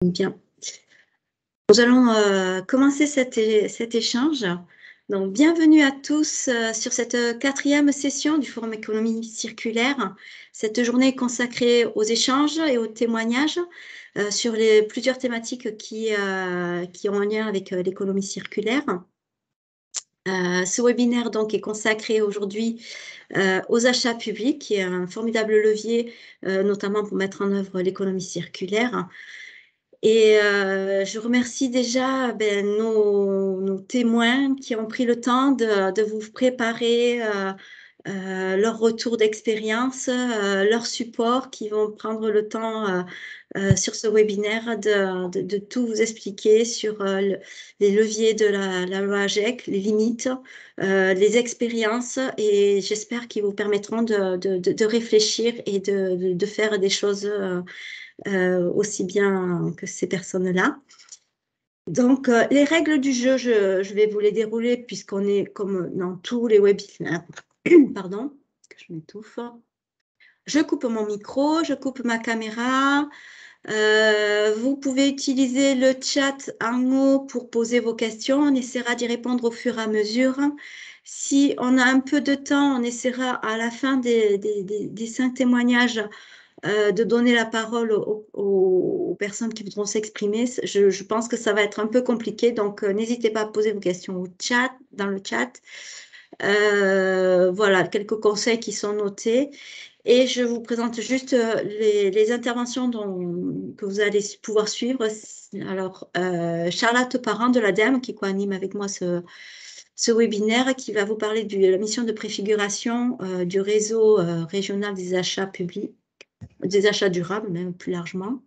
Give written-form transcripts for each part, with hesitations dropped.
Bien. Nous allons commencer cet échange. Donc, bienvenue à tous sur cette 4e session du Forum Économie Circulaire. Cette journée est consacrée aux échanges et aux témoignages sur plusieurs thématiques qui ont un lien avec l'économie circulaire. Ce webinaire donc est consacré aujourd'hui aux achats publics, qui est un formidable levier, notamment pour mettre en œuvre l'économie circulaire. Et je remercie déjà nos témoins qui ont pris le temps de vous préparer leur retour d'expérience, leur support, qui vont prendre le temps sur ce webinaire de tout vous expliquer sur les leviers de la loi AGEC, les limites, les expériences, et j'espère qu'ils vous permettront de réfléchir et de faire des choses aussi bien que ces personnes-là. Donc, les règles du jeu, je vais vous les dérouler puisqu'on est comme dans tous les webinaires. Pardon, je m'étouffe. Je coupe mon micro, je coupe ma caméra. Vous pouvez utiliser le chat en mots pour poser vos questions. On essaiera d'y répondre au fur et à mesure. Si on a un peu de temps, on essaiera à la fin des 5 témoignages de donner la parole aux personnes qui voudront s'exprimer. Je pense que ça va être un peu compliqué, donc n'hésitez pas à poser vos questions dans le chat. Voilà, quelques conseils qui sont notés. Et je vous présente juste les interventions que vous allez pouvoir suivre. Alors, Charlotte Parent de l'ADEME, qui co-anime avec moi ce webinaire, qui va vous parler de la mission de préfiguration du réseau régional des achats publics, des achats durables, même plus largement.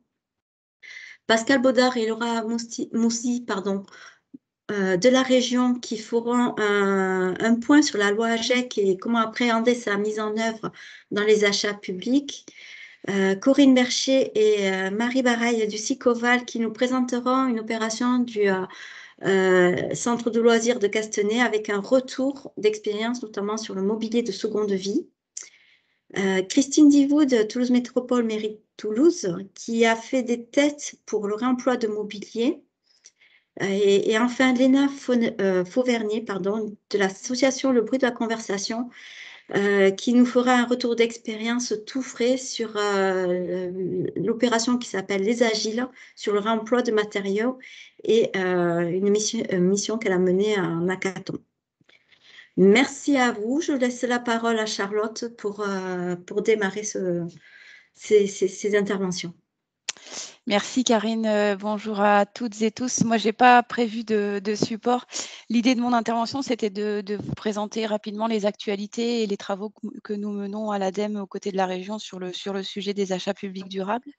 Pascal Baudard et Laura Moussi, de la région, qui feront un point sur la loi AGEC et comment appréhender sa mise en œuvre dans les achats publics. Corinne Bercher et Marie Baraille du SICOVAL, qui nous présenteront une opération du centre de loisirs de Castenay avec un retour d'expérience, notamment sur le mobilier de seconde vie. Christine Divou de Toulouse Métropole Mairie Toulouse, qui a fait des tests pour le réemploi de mobilier. Et enfin, Léna Fauvernier, de l'association Le Bruit de la Conversation, qui nous fera un retour d'expérience tout frais sur l'opération qui s'appelle Les Agiles, sur le réemploi de matériaux, et une mission qu'elle a menée en hackathon. Merci à vous. Je laisse la parole à Charlotte pour démarrer ces interventions. Merci Karine, bonjour à toutes et tous. Moi, je n'ai pas prévu de support. L'idée de mon intervention, c'était de vous présenter rapidement les actualités et les travaux que nous menons à l'ADEME aux côtés de la région sur le sujet des achats publics durables.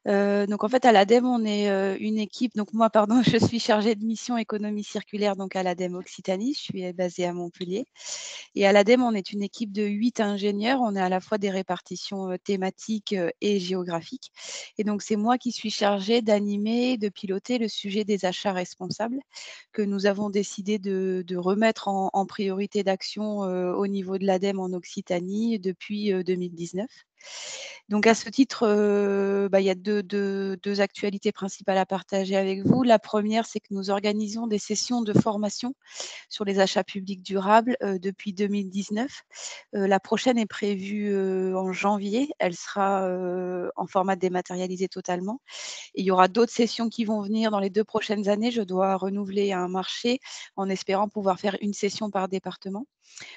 Donc en fait, à l'ADEME, on est une équipe. Donc moi, je suis chargée de mission économie circulaire donc à l'ADEME Occitanie. Je suis basée à Montpellier. Et à l'ADEME, on est une équipe de 8 ingénieurs. On est à la fois des répartitions thématiques et géographiques. Et donc, c'est moi qui suis chargée d'animer, de piloter le sujet des achats responsables que nous avons décidé de remettre en priorité d'action au niveau de l'ADEME en Occitanie depuis 2019. Donc, à ce titre, il y a deux actualités principales à partager avec vous. La première, c'est que nous organisons des sessions de formation sur les achats publics durables depuis 2019. La prochaine est prévue en janvier. Elle sera en format dématérialisé totalement. Et il y aura d'autres sessions qui vont venir dans les 2 prochaines années. Je dois renouveler un marché en espérant pouvoir faire une session par département.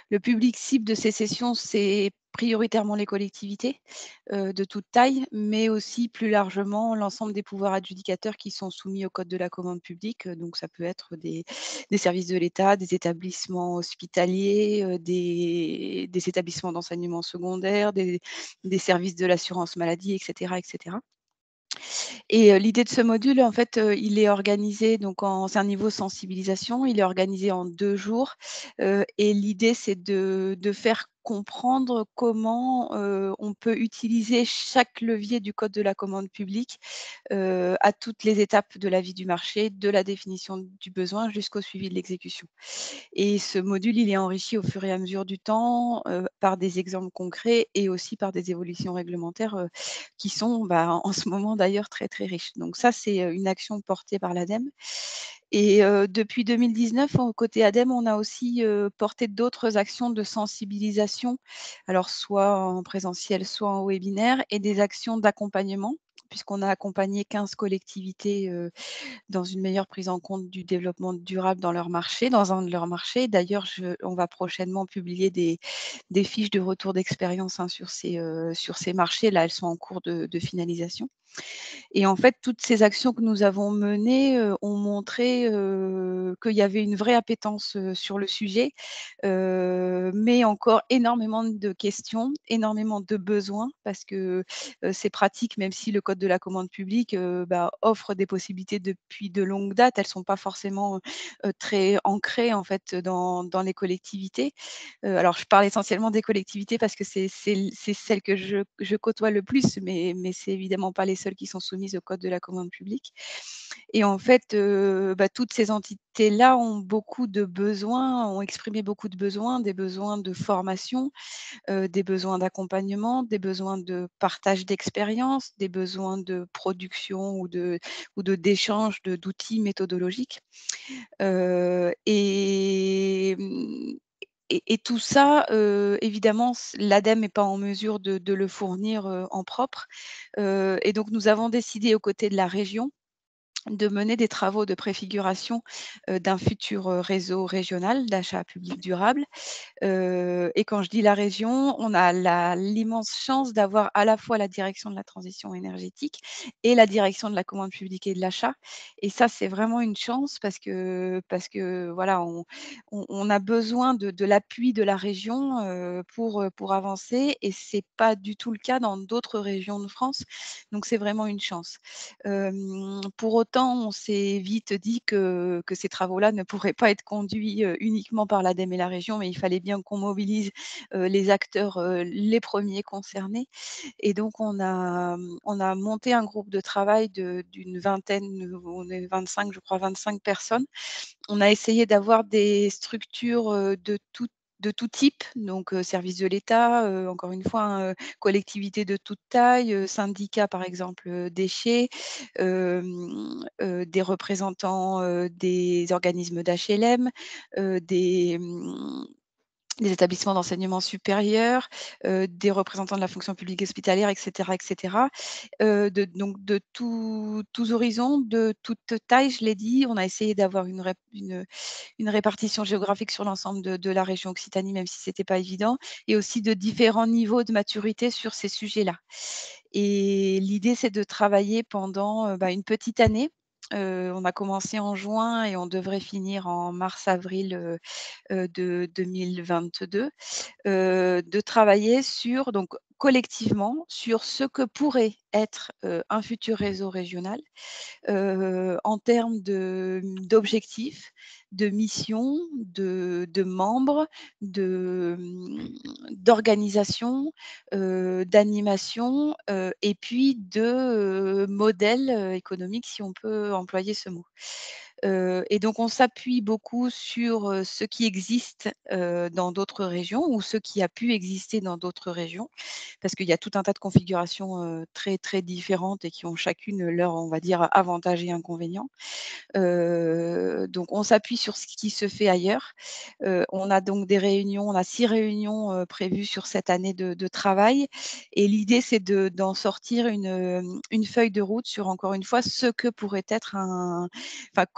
Le public cible de ces sessions, c'est prioritairement les collectivités de toute taille, mais aussi plus largement l'ensemble des pouvoirs adjudicateurs qui sont soumis au Code de la commande publique. Donc, ça peut être des services de l'État, des établissements hospitaliers, des établissements d'enseignement secondaire, des services de l'assurance maladie, etc., etc. Et l'idée de ce module, en fait, il est organisé, donc c'est un niveau sensibilisation, il est organisé en 2 jours. Et l'idée, c'est de faire comprendre comment on peut utiliser chaque levier du code de la commande publique à toutes les étapes de la vie du marché, de la définition du besoin jusqu'au suivi de l'exécution. Et ce module, il est enrichi au fur et à mesure du temps, par des exemples concrets et aussi par des évolutions réglementaires, qui sont, en ce moment d'ailleurs très, très riches. Donc ça, c'est, une action portée par l'ADEME et depuis 2019, au côté ADEME, on a aussi, porté d'autres actions de sensibilisation, alors soit en présentiel, soit en webinaire et des actions d'accompagnement puisqu'on a accompagné 15 collectivités, dans une meilleure prise en compte du développement durable dans leur marché, dans un de leurs marchés. D'ailleurs, on va prochainement publier des fiches de retour d'expérience, hein, sur ces marchés. Là, elles sont en cours de finalisation. Et en fait, toutes ces actions que nous avons menées, ont montré, qu'il y avait une vraie appétence, sur le sujet, mais encore énormément de questions, énormément de besoins parce que, ces pratiques, même si le code de la commande publique, offre des possibilités depuis de longue date, elles ne sont pas forcément, très ancrées en fait, dans les collectivités. Alors je parle essentiellement des collectivités parce que c'est celles que je côtoie le plus, mais c'est évidemment pas les seules qui sont soumises au code de la commande publique. Et en fait, toutes ces entités-là ont beaucoup de besoins, ont exprimé beaucoup de besoins, des besoins de formation, des besoins d'accompagnement, des besoins de partage d'expérience, des besoins de production ou d'échange d'outils méthodologiques. Et tout ça, évidemment, l'ADEME n'est pas en mesure de le fournir, en propre. Et donc nous avons décidé aux côtés de la région de mener des travaux de préfiguration, d'un futur, réseau régional d'achat public durable. Et quand je dis la région, on a l'immense chance d'avoir à la fois la direction de la transition énergétique et la direction de la commande publique et de l'achat. Et ça, c'est vraiment une chance parce que voilà, on a besoin de l'appui de la région, pour avancer et c'est pas du tout le cas dans d'autres régions de France. Donc c'est vraiment une chance. Pour autant, on s'est vite dit que ces travaux-là ne pourraient pas être conduits, uniquement par l'ADEME et la région, mais il fallait bien qu'on mobilise, les acteurs, les premiers concernés. Et donc on a monté un groupe de travail d'une vingtaine, on est 25, je crois 25 personnes. On a essayé d'avoir des structures, de tout type, donc services de l'État, encore une fois, hein, collectivités de toute taille, syndicats par exemple, déchets, des représentants, des organismes d'HLM, des établissements d'enseignement supérieur, des représentants de la fonction publique hospitalière et cetera. De tous horizons, de toute taille, je l'ai dit. On a essayé d'avoir une répartition géographique sur l'ensemble de la région Occitanie, même si c'était pas évident et aussi de différents niveaux de maturité sur ces sujets-là. Et l'idée, c'est de travailler pendant, une petite année. On a commencé en juin et on devrait finir en mars-avril, de 2022, de travailler sur donc collectivement sur ce que pourrait être, un futur réseau régional, en termes d'objectifs, de missions, de membres, d'organisation, d'animation, et puis de, modèles, économiques si on peut employer ce mot. Et donc on s'appuie beaucoup sur, ce qui existe, dans d'autres régions ou ce qui a pu exister dans d'autres régions. Parce qu'il y a tout un tas de configurations, très, très différentes et qui ont chacune leurs, on va dire, avantages et inconvénients. Donc on s'appuie sur ce qui se fait ailleurs. On a donc des réunions, on a 6 réunions, prévues sur cette année de travail et l'idée c'est d'en sortir une feuille de route sur encore une fois ce que pourrait être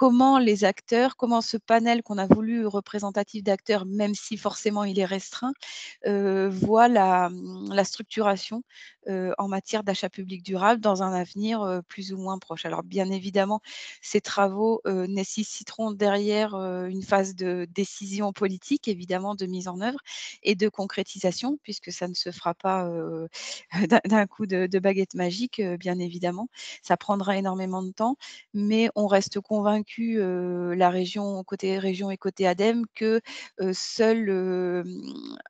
comment les acteurs, comment ce panel qu'on a voulu représentatif d'acteurs, même si forcément il est restreint, voit la structuration, en matière d'achat public durable dans un avenir, plus ou moins proche. Alors bien évidemment, ces travaux, nécessiteront derrière derrière une phase de décision politique, évidemment, de mise en œuvre et de concrétisation, puisque ça ne se fera pas d'un coup de baguette magique, bien évidemment. Ça prendra énormément de temps, mais on reste convaincu, la région, côté région et côté ADEME, que seul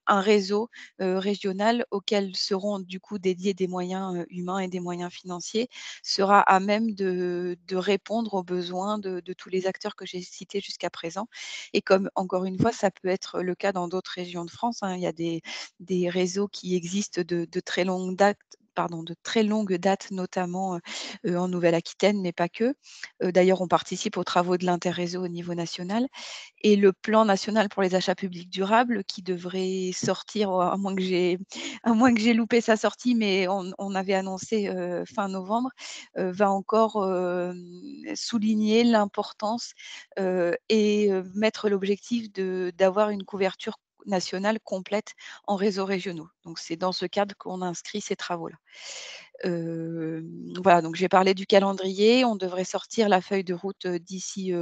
un réseau régional auquel seront du coup dédiés des moyens humains et des moyens financiers sera à même de répondre aux besoins de tous les acteurs que j'ai cités jusqu'à présent. Et comme encore une fois, ça peut être le cas dans d'autres régions de France, hein, il y a des réseaux qui existent de très longue date, pardon, de très longue date, notamment en Nouvelle-Aquitaine, mais pas que. D'ailleurs, on participe aux travaux de l'interréseau au niveau national et le plan national pour les achats publics durables qui devrait sortir, à moins que j'ai loupé sa sortie, mais on avait annoncé fin novembre, va encore souligner l'importance et mettre l'objectif d'avoir une couverture nationale complète en réseaux régionaux. Donc c'est dans ce cadre qu'on inscrit ces travaux-là. Voilà, donc j'ai parlé du calendrier. On devrait sortir la feuille de route, d'ici,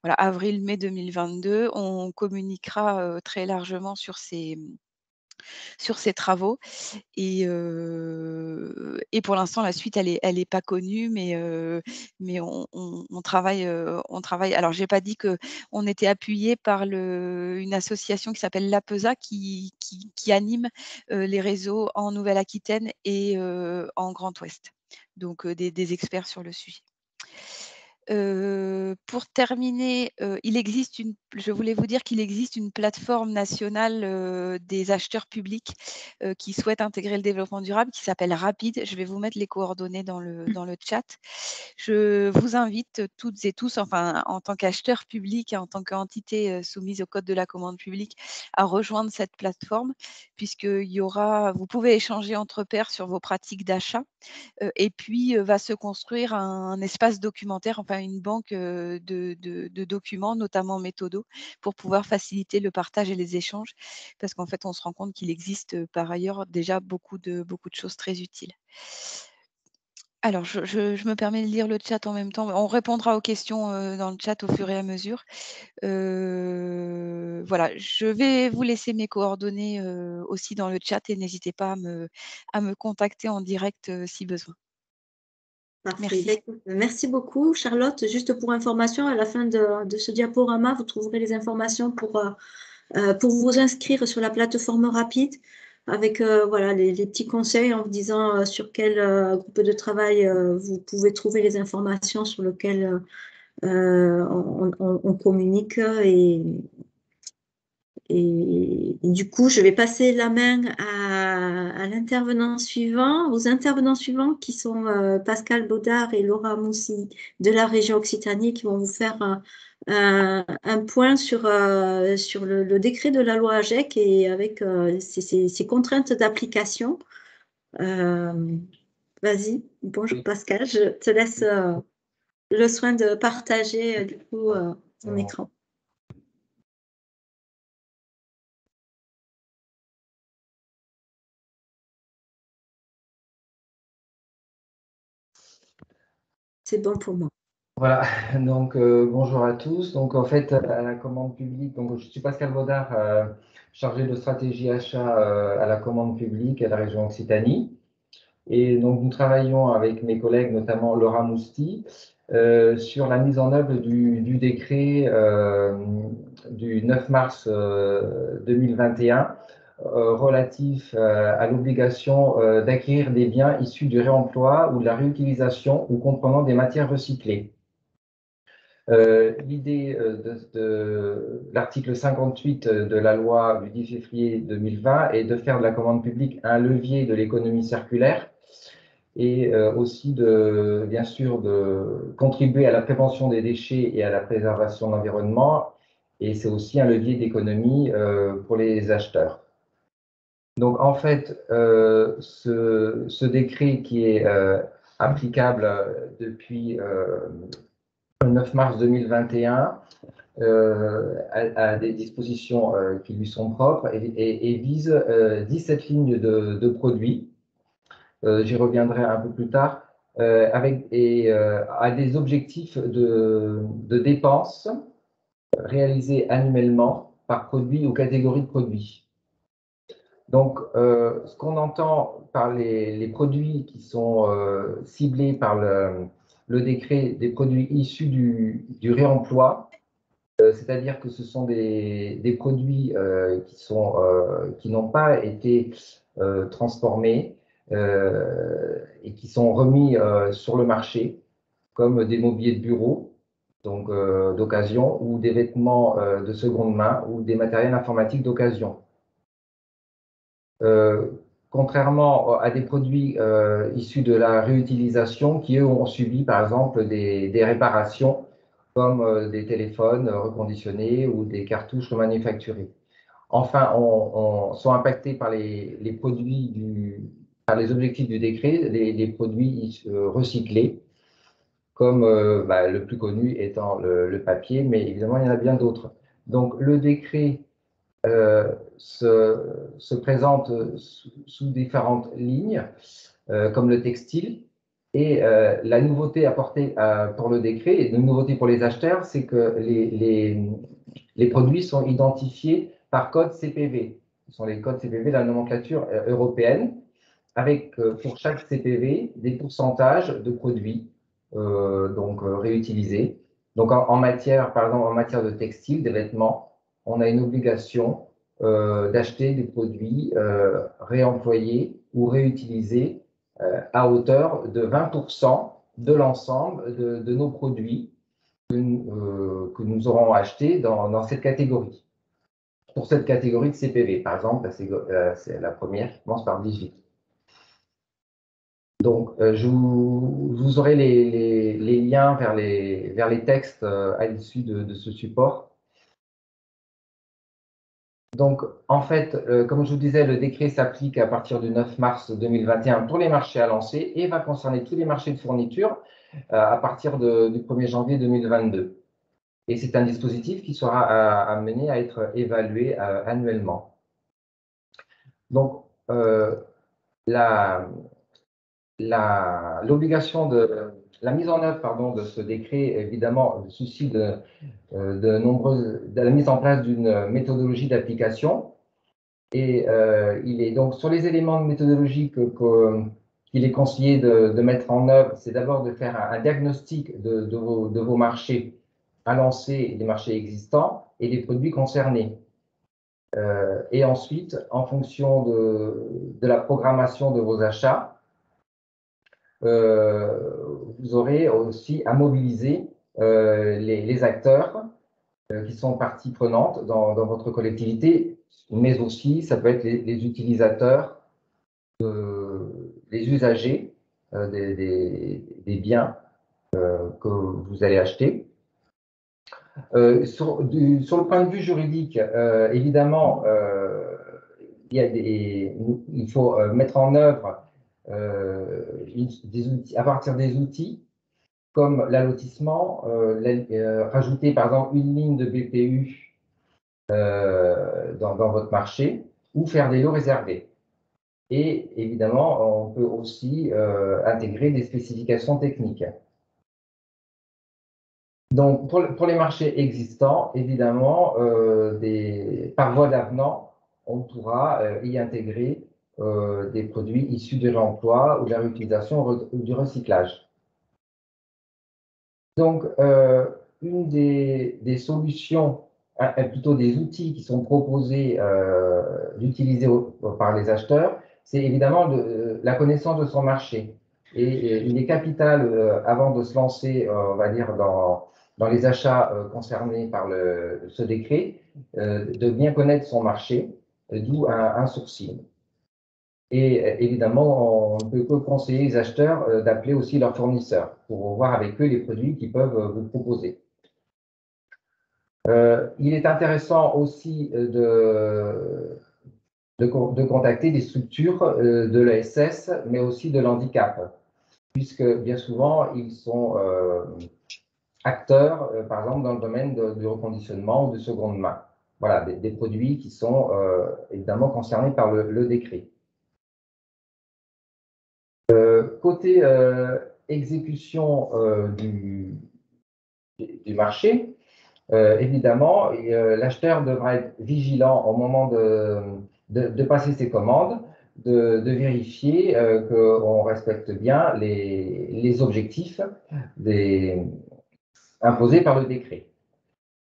voilà, avril-mai 2022. On communiquera, très largement sur ces travaux et pour l'instant, la suite, elle est pas connue, mais on travaille. Alors, j'ai pas dit qu'on était appuyé par une association qui s'appelle l'APESA qui anime, les réseaux en Nouvelle-Aquitaine et en Grand Ouest. Donc, des experts sur le sujet. Pour terminer, je voulais vous dire qu'il existe une plateforme nationale, des acheteurs publics, qui souhaitent intégrer le développement durable qui s'appelle Rapide. Je vais vous mettre les coordonnées dans le chat. Je vous invite toutes et tous, enfin, en tant qu'acheteurs publics et en tant qu'entité, soumise au code de la commande publique, à rejoindre cette plateforme vous pouvez échanger entre pairs sur vos pratiques d'achat. Et puis, va se construire un espace documentaire, enfin une banque, de documents, notamment méthodos, pour pouvoir faciliter le partage et les échanges. Parce qu'en fait, on se rend compte qu'il existe, par ailleurs déjà beaucoup de choses très utiles. Alors je me permets de lire le chat en même temps. On répondra aux questions, dans le chat au fur et à mesure. Voilà, je vais vous laisser mes coordonnées, aussi dans le chat et n'hésitez pas à me contacter en direct, si besoin. Parfait. Merci. Merci beaucoup, Charlotte. Juste pour information, à la fin de ce diaporama, vous trouverez les informations pour vous inscrire sur la plateforme rapide avec voilà, les petits conseils en vous disant sur quel groupe de travail vous pouvez trouver les informations sur lesquelles on communique et du coup, je vais passer la main à l'intervenant suivant, aux intervenants suivants qui sont Pascal Baudard et Laura Moussi de la région Occitanie qui vont vous faire un point sur le décret de la loi AGEC et avec ses contraintes d'application. Euh, Vas-y, bonjour Oui. Pascal, je te laisse le soin de partager du coup ton écran. C'est bon pour moi. Voilà, donc bonjour à tous. Donc en fait, à la commande publique, donc je suis Pascal Baudard, chargé de stratégie achat à la commande publique à la région Occitanie. Et donc nous travaillons avec mes collègues, notamment Laura Mousti, sur la mise en œuvre du décret du 9 mars 2021 relatif à l'obligation d'acquérir des biens issus du réemploi ou de la réutilisation ou comprenant des matières recyclées. L'idée de l'article 58 de la loi du 10 février 2020 est de faire de la commande publique un levier de l'économie circulaire et aussi bien sûr, de contribuer à la prévention des déchets et à la préservation de l'environnement. Et c'est aussi un levier d'économie pour les acheteurs. Donc, en fait, ce décret qui est applicable depuis le 9 mars 2021 a des dispositions qui lui sont propres et vise 17 lignes de produits. J'y reviendrai un peu plus tard, a des objectifs de dépenses réalisés annuellement par produit ou catégorie de produits. Donc, ce qu'on entend par les produits qui sont ciblés par le décret, des produits issus du réemploi, c'est-à-dire que ce sont des produits qui n'ont pas été transformés et qui sont remis sur le marché, comme des mobiliers de bureau, donc d'occasion, ou des vêtements de seconde main, ou des matériels informatiques d'occasion. Contrairement à des produits issus de la réutilisation qui, eux, ont subi, par exemple, des réparations comme des téléphones reconditionnés ou des cartouches remanufacturées. Enfin, sont impactés par les produits par les objectifs du décret, les produits recyclés, comme le plus connu étant le papier, mais évidemment, il y en a bien d'autres. Donc, le décret se présente sous différentes lignes, comme le textile. Et la nouveauté apportée pour le décret, et une nouveauté pour les acheteurs, c'est que les produits sont identifiés par code CPV. Ce sont les codes CPV de la nomenclature européenne, avec pour chaque CPV des pourcentages de produits réutilisés. Donc en matière, par exemple, en matière de textile, des vêtements, on a une obligation d'acheter des produits réemployés ou réutilisés à hauteur de 20% de l'ensemble de nos produits que nous aurons achetés dans cette catégorie. Pour cette catégorie de CPV, par exemple, c'est la première qui commence par 18. Donc, vous aurez les liens vers les textes à l'issue de ce support. Donc, en fait, comme je vous disais, le décret s'applique à partir du 9 mars 2021 pour les marchés à lancer et va concerner tous les marchés de fourniture à partir du 1er janvier 2022. Et c'est un dispositif qui sera amené à être évalué annuellement. Donc, l'obligation de la mise en œuvre de ce décret, évidemment, suscite de la mise en place d'une méthodologie d'application. Et il est donc sur les éléments de méthodologie qu'il est conseillé de mettre en œuvre, c'est d'abord de faire un diagnostic de vos marchés à lancer, des marchés existants et des produits concernés. Et ensuite, en fonction de la programmation de vos achats, vous aurez aussi à mobiliser les acteurs qui sont partie prenante dans votre collectivité, mais aussi ça peut être les utilisateurs, les usagers des biens que vous allez acheter. Sur le point de vue juridique, évidemment, il faut mettre en œuvre des outils, à partir des outils comme l'allotissement, rajouter par exemple une ligne de BPU dans votre marché ou faire des lots réservés. Et évidemment, on peut aussi intégrer des spécifications techniques. Donc, pour les marchés existants, évidemment, par voie d'avenant, on pourra y intégrer des produits issus de l'emploi ou de la réutilisation ou du recyclage. Donc, une des solutions, plutôt des outils qui sont proposés d'utiliser par les acheteurs, c'est évidemment la connaissance de son marché. Et il est capital, avant de se lancer, on va dire, dans les achats concernés par ce décret, de bien connaître son marché, d'où un sourcing. Et évidemment, on ne peut que conseiller les acheteurs d'appeler aussi leurs fournisseurs pour voir avec eux les produits qu'ils peuvent vous proposer. Il est intéressant aussi de contacter des structures de l'ESS, mais aussi de l'handicap, puisque bien souvent, ils sont acteurs, par exemple, dans le domaine du reconditionnement ou de seconde main. Voilà, des produits qui sont évidemment concernés par le décret. Côté exécution du marché, évidemment, l'acheteur devra être vigilant au moment de passer ses commandes, de vérifier qu'on respecte bien les objectifs imposés par le décret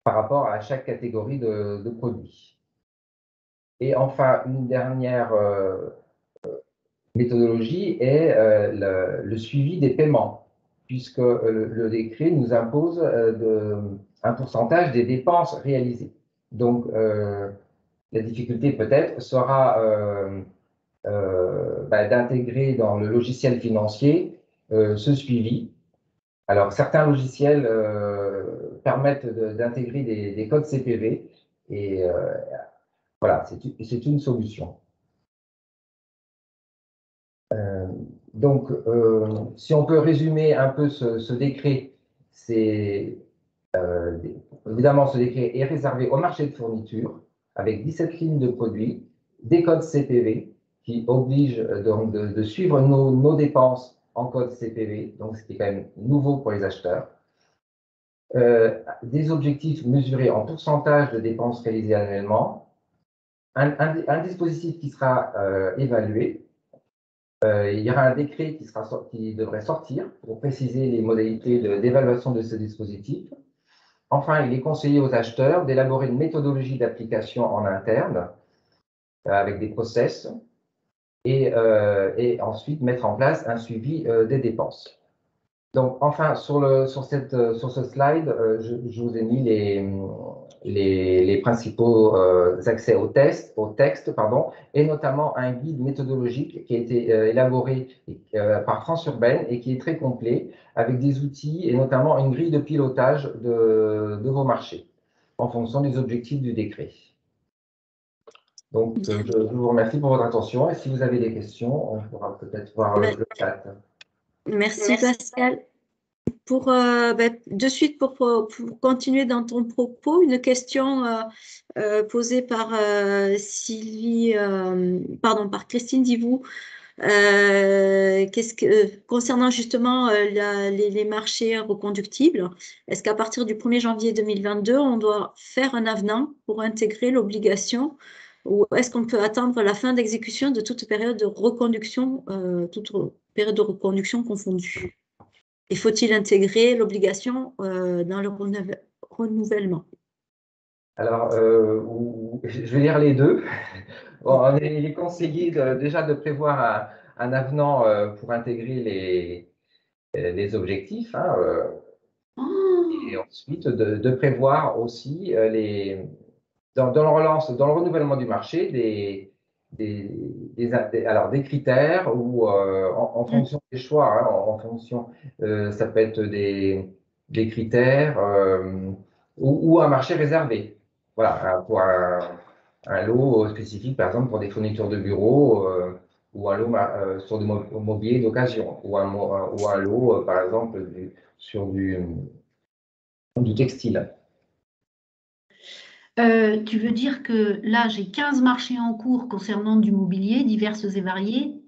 par rapport à chaque catégorie de produits. Et enfin, une dernière méthodologie est le suivi des paiements, puisque le décret nous impose un pourcentage des dépenses réalisées. Donc, la difficulté peut-être sera d'intégrer dans le logiciel financier ce suivi. Alors, certains logiciels permettent d'intégrer des codes CPV et voilà, c'est une solution. Donc, si on peut résumer un peu ce décret, c'est évidemment, ce décret est réservé au marché de fourniture avec 17 lignes de produits, des codes CPV qui obligent donc de suivre nos dépenses en code CPV, donc ce qui est quand même nouveau pour les acheteurs. Des objectifs mesurés en pourcentage de dépenses réalisées annuellement, un dispositif qui sera évalué. Il y aura un décret qui devrait sortir pour préciser les modalités d'évaluation de ce dispositif. Enfin, il est conseillé aux acheteurs d'élaborer une méthodologie d'application en interne avec des process et ensuite mettre en place un suivi des dépenses. Donc, enfin, sur ce slide, je vous ai mis les principaux accès au texte, et notamment un guide méthodologique qui a été élaboré par France Urbaine et qui est très complet, avec des outils et notamment une grille de pilotage de vos marchés en fonction des objectifs du décret. Donc, je vous remercie pour votre attention et si vous avez des questions, on pourra peut-être voir le chat. Merci Pascal. De suite, pour continuer dans ton propos, une question posée par par Christine Divou. Concernant justement les marchés reconductibles, est-ce qu'à partir du 1er janvier 2022, on doit faire un avenant pour intégrer l'obligation ou est-ce qu'on peut attendre la fin d'exécution de toute période de reconduction, confondue? Et faut-il intégrer l'obligation dans le renouvellement? Alors, je vais lire les deux. Bon, il est conseillé déjà de prévoir un avenant pour intégrer les objectifs, hein, et ensuite de prévoir aussi dans le renouvellement du marché des critères ou en fonction des choix, hein, en fonction, ça peut être des critères ou un marché réservé. Voilà, pour un lot spécifique, par exemple, pour des fournitures de bureaux ou un lot sur du mobilier d'occasion ou un lot, par exemple, sur du textile. Tu veux dire que là, j'ai 15 marchés en cours concernant du mobilier, diverses et variés.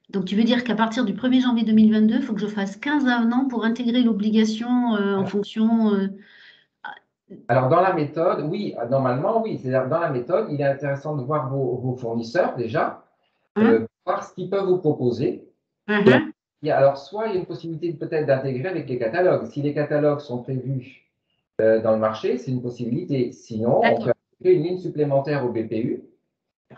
Donc, tu veux dire qu'à partir du 1er janvier 2022, il faut que je fasse 15 avenants pour intégrer l'obligation en fonction… Alors, dans la méthode, oui, normalement, oui. C'est-à-dire, dans la méthode, il est intéressant de voir vos fournisseurs déjà, voir ce qu'ils peuvent vous proposer. Alors, soit il y a une possibilité peut-être d'intégrer avec les catalogues. Si les catalogues sont prévus dans le marché, c'est une possibilité. Sinon, on peut intégrer une ligne supplémentaire au BPU.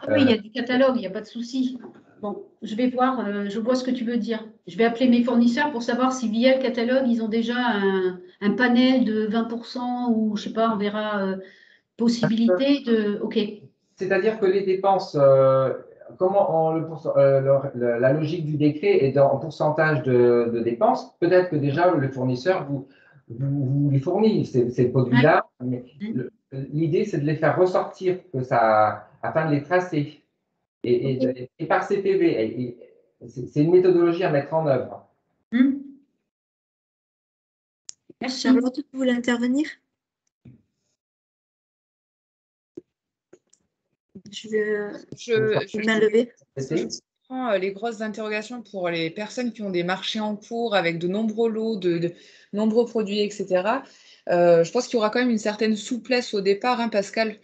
Oui, il y a du catalogue, il n'y a pas de souci. Bon, je vais voir, je vois ce que tu veux dire. Je vais appeler mes fournisseurs pour savoir si via le catalogue, ils ont déjà un panel de 20% ou, je sais pas, on verra, possibilité de… OK. C'est-à-dire que les dépenses, la logique du décret est en pourcentage de dépenses, peut-être que déjà le fournisseur vous les fournit ces produits-là, mais l'idée c'est de les faire ressortir afin de les tracer. Et par CPV, c'est une méthodologie à mettre en œuvre. Merci. Charlotte, vous voulez intervenir? Je prends les grosses interrogations pour les personnes qui ont des marchés en cours avec de nombreux lots, de nombreux produits, etc. Je pense qu'il y aura quand même une certaine souplesse au départ, hein, Pascal,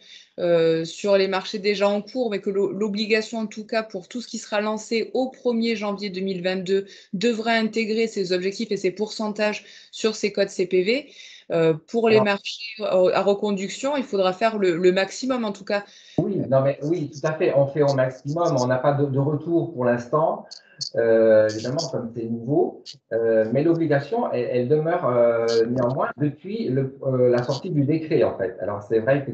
sur les marchés déjà en cours, mais que l'obligation, en tout cas, pour tout ce qui sera lancé au 1er janvier 2022, devra intégrer ces objectifs et ces pourcentages sur ces codes CPV. Pour les marchés à reconduction, il faudra faire le maximum, en tout cas. Oui, non, mais oui, tout à fait. On fait au maximum. On n'a pas de retour pour l'instant, évidemment, comme c'est nouveau. Mais l'obligation, elle demeure néanmoins depuis la sortie du décret, en fait. Alors, c'est vrai que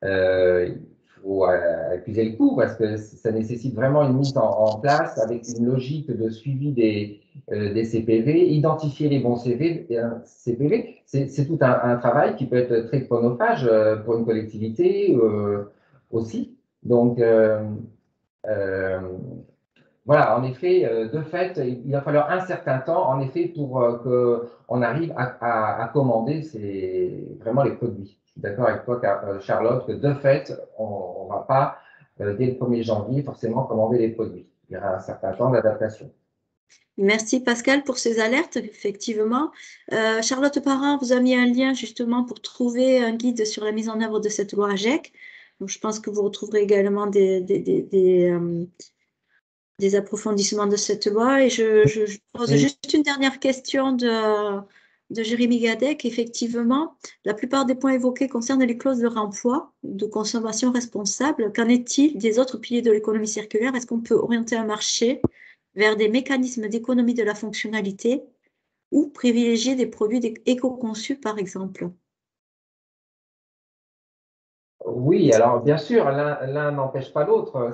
il faut accuser le coup parce que ça nécessite vraiment une mise en place avec une logique de suivi des CPV, identifier les bons CPV. C'est tout un travail qui peut être très chronophage pour une collectivité aussi. Donc, voilà, en effet, de fait, il va falloir un certain temps, en effet, pour qu'on arrive à commander vraiment les produits. Je suis d'accord avec toi, Charlotte, que de fait, on ne va pas, dès le 1er janvier, forcément commander les produits. Il y aura un certain temps d'adaptation. Merci Pascal pour ces alertes, effectivement. Charlotte Parent vous a mis un lien justement pour trouver un guide sur la mise en œuvre de cette loi AGEC. Donc, je pense que vous retrouverez également des approfondissements de cette loi. Et je pose juste une dernière question de Jérémy Gadec. Effectivement, la plupart des points évoqués concernent les clauses de réemploi, de consommation responsable. Qu'en est-il des autres piliers de l'économie circulaire? Est-ce qu'on peut orienter un marché vers des mécanismes d'économie de la fonctionnalité ou privilégier des produits éco-conçus, par exemple? Oui, alors bien sûr, l'un n'empêche pas l'autre.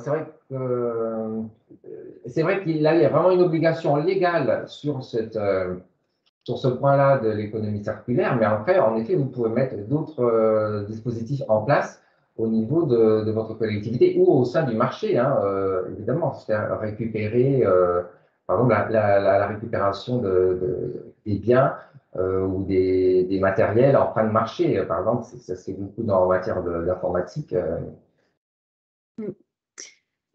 C'est vrai qu'il y a vraiment une obligation légale sur ce point-là de l'économie circulaire, mais après, en effet, vous pouvez mettre d'autres dispositifs en place au niveau de votre collectivité ou au sein du marché, hein, évidemment, faire récupérer, par exemple, la récupération des biens ou des matériels en fin de marché. Par exemple, ça se fait beaucoup en matière d'informatique.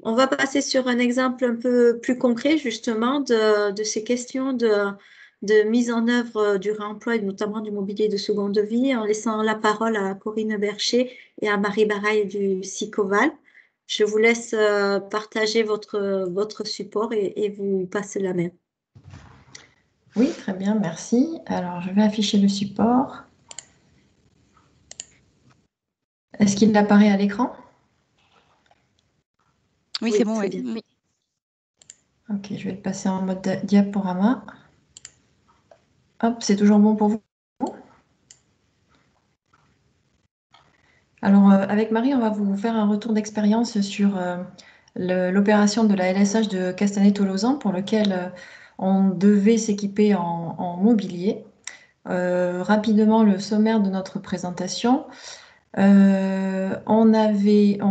On va passer sur un exemple un peu plus concret, justement, de ces questions de mise en œuvre du réemploi et notamment du mobilier de seconde vie, en laissant la parole à Corinne Bercher et à Marie Baraille du SICOVAL. Je vous laisse partager votre support et vous passer la main. Oui, très bien, merci. Alors, je vais afficher le support. Est-ce qu'il apparaît à l'écran? Oui, c'est bon, très oui. bien. Ok, je vais le passer en mode diaporama. Hop, c'est toujours bon pour vous? Alors, avec Marie, on va vous faire un retour d'expérience sur l'opération de la LSH de Castanet-Tolosan pour lequel on devait s'équiper en mobilier. Rapidement, le sommaire de notre présentation. On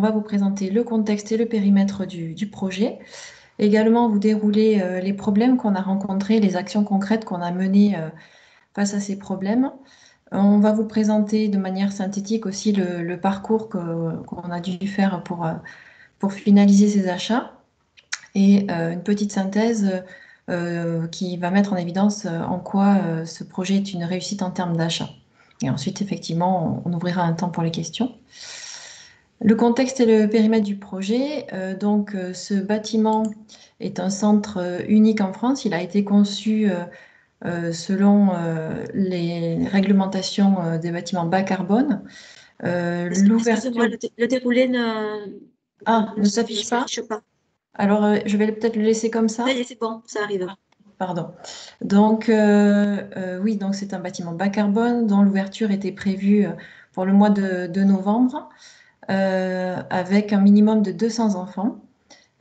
va vous présenter le contexte et le périmètre du projet. Également, vous dérouler les problèmes qu'on a rencontrés, les actions concrètes qu'on a menées face à ces problèmes. On va vous présenter de manière synthétique aussi le parcours qu'on a dû faire pour finaliser ces achats et une petite synthèse qui va mettre en évidence en quoi ce projet est une réussite en termes d'achat. Et ensuite, effectivement, on ouvrira un temps pour les questions. Le contexte et le périmètre du projet. Ce bâtiment est un centre unique en France. Il a été conçu selon les réglementations des bâtiments bas carbone. Excusez-moi, le déroulé ne s'affiche pas. Alors, je vais peut-être le laisser comme ça. Ça y est, c'est bon, ça arrive. Pardon. Donc, oui, donc c'est un bâtiment bas carbone dont l'ouverture était prévue pour le mois de novembre avec un minimum de 200 enfants.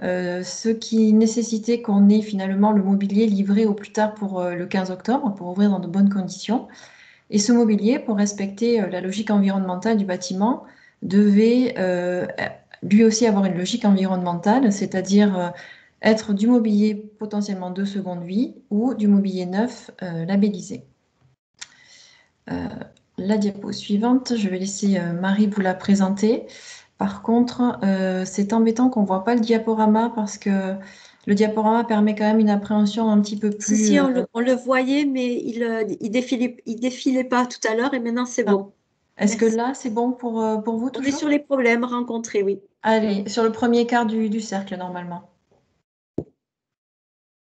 Ce qui nécessitait qu'on ait finalement le mobilier livré au plus tard pour le 15 octobre, pour ouvrir dans de bonnes conditions. Et ce mobilier, pour respecter la logique environnementale du bâtiment, devait lui aussi avoir une logique environnementale, c'est-à-dire être du mobilier potentiellement de seconde vie ou du mobilier neuf labellisé. La diapo suivante, je vais laisser Marie vous la présenter. Par contre, c'est embêtant qu'on ne voit pas le diaporama parce que le diaporama permet quand même une appréhension un petit peu plus… Si, on le voyait, mais il défilait pas tout à l'heure et maintenant c'est bon. Est-ce que Merci. là, c'est bon pour vous On est toujours? sur les problèmes rencontrés, oui. Allez, sur le premier quart du cercle, normalement.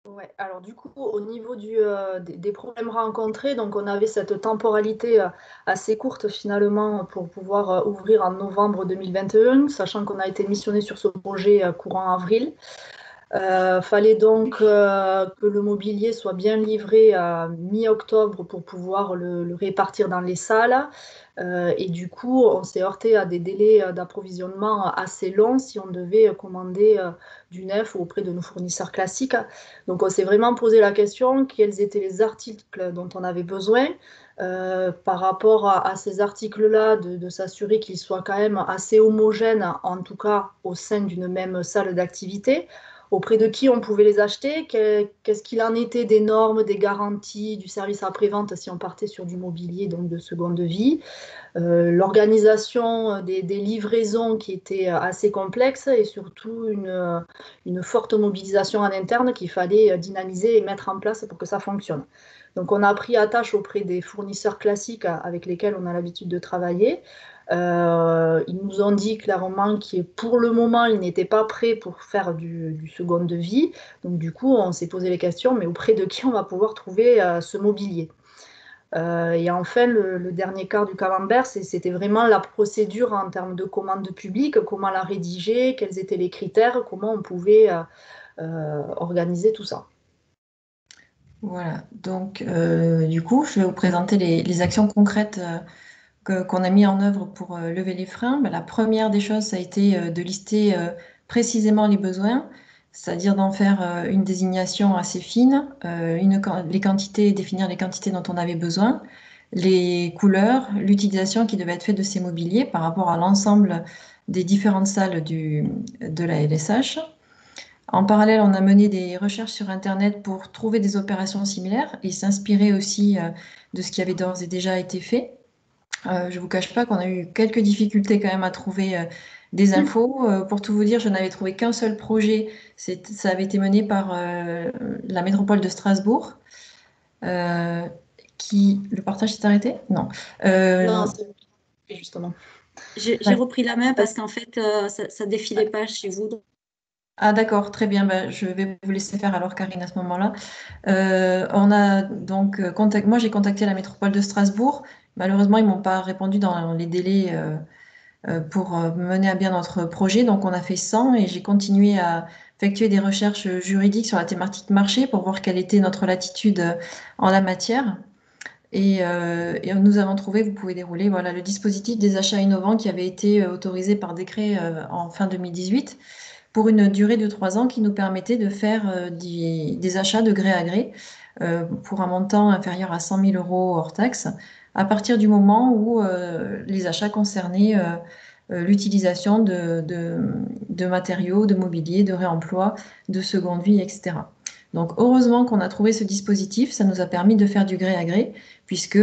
Ouais, alors du coup, au niveau des problèmes rencontrés, donc on avait cette temporalité assez courte finalement pour pouvoir ouvrir en novembre 2021, sachant qu'on a été missionné sur ce projet courant avril. Fallait donc que le mobilier soit bien livré à mi-octobre pour pouvoir le répartir dans les salles. Et du coup, on s'est heurté à des délais d'approvisionnement assez longs si on devait commander du neuf ou auprès de nos fournisseurs classiques. Donc, on s'est vraiment posé la question quels étaient les articles dont on avait besoin. Par rapport à ces articles-là, de s'assurer qu'ils soient quand même assez homogènes, en tout cas au sein d'une même salle d'activité. Auprès de qui on pouvait les acheter, qu'est-ce qu'il en était des normes, des garanties, du service après-vente si on partait sur du mobilier donc de seconde vie. L'organisation des livraisons qui était assez complexe et surtout une forte mobilisation en interne qu'il fallait dynamiser et mettre en place pour que ça fonctionne. Donc on a pris attache auprès des fournisseurs classiques avec lesquels on a l'habitude de travailler. Ils nous ont dit clairement que pour le moment, ils n'étaient pas prêts pour faire du seconde vie. Donc du coup, on s'est posé les questions, mais auprès de qui on va pouvoir trouver ce mobilier? Et enfin, le dernier quart du camembert, c'était vraiment la procédure en termes de commande publique, comment la rédiger, quels étaient les critères, comment on pouvait organiser tout ça. Voilà, donc du coup, je vais vous présenter les actions concrètes qu'on a mis en œuvre pour lever les freins. Ben, la première des choses, ça a été de lister précisément les besoins, c'est-à-dire d'en faire une désignation assez fine, les quantités, définir les quantités dont on avait besoin, les couleurs, l'utilisation qui devait être faite de ces mobiliers par rapport à l'ensemble des différentes salles de la LSH. En parallèle, on a mené des recherches sur Internet pour trouver des opérations similaires et s'inspirer aussi de ce qui avait d'ores et déjà été fait. Je ne vous cache pas qu'on a eu quelques difficultés quand même à trouver des infos. Pour tout vous dire, je n'avais trouvé qu'un seul projet. Ça avait été mené par la métropole de Strasbourg. Le partage s'est arrêté? Non. Non, c'est justement. J'ai repris la main parce qu'en fait, ça défilait pas chez vous. Ah d'accord, très bien. Ben, je vais vous laisser faire alors, Karine, à ce moment-là. On a donc moi, j'ai contacté la métropole de Strasbourg. Malheureusement, ils m'ont pas répondu dans les délais pour mener à bien notre projet. Donc, on a fait 100 et j'ai continué à effectuer des recherches juridiques sur la thématique marché pour voir quelle était notre latitude en la matière. Et nous avons trouvé, vous pouvez dérouler, voilà, le dispositif des achats innovants qui avait été autorisé par décret en fin 2018 pour une durée de 3 ans qui nous permettait de faire des achats de gré à gré pour un montant inférieur à 100 000 euros hors taxe, à partir du moment où les achats concernaient l'utilisation de matériaux, de mobilier, de réemploi, de seconde vie, etc. Donc heureusement qu'on a trouvé ce dispositif, ça nous a permis de faire du gré à gré, puisque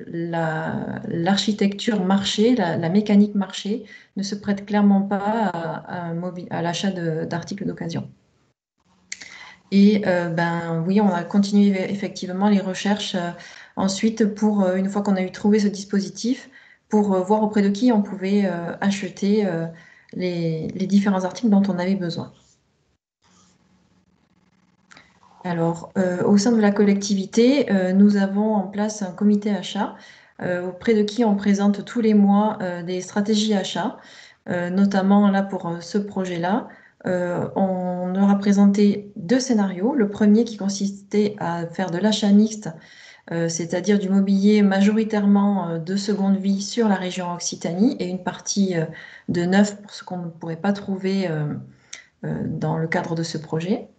l'architecture marché, la mécanique marché ne se prête clairement pas à l'achat d'articles d'occasion. Et ben oui, on a continué effectivement les recherches ensuite pour, une fois qu'on a eu trouvé ce dispositif, pour voir auprès de qui on pouvait acheter les différents articles dont on avait besoin. Alors, au sein de la collectivité, nous avons en place un comité achat auprès de qui on présente tous les mois des stratégies achats, notamment là pour ce projet-là. On aura présenté 2 scénarios. Le premier qui consistait à faire de l'achat mixte, c'est-à-dire du mobilier majoritairement de seconde vie sur la région Occitanie et une partie de neuf pour ce qu'on ne pourrait pas trouver dans le cadre de ce projet.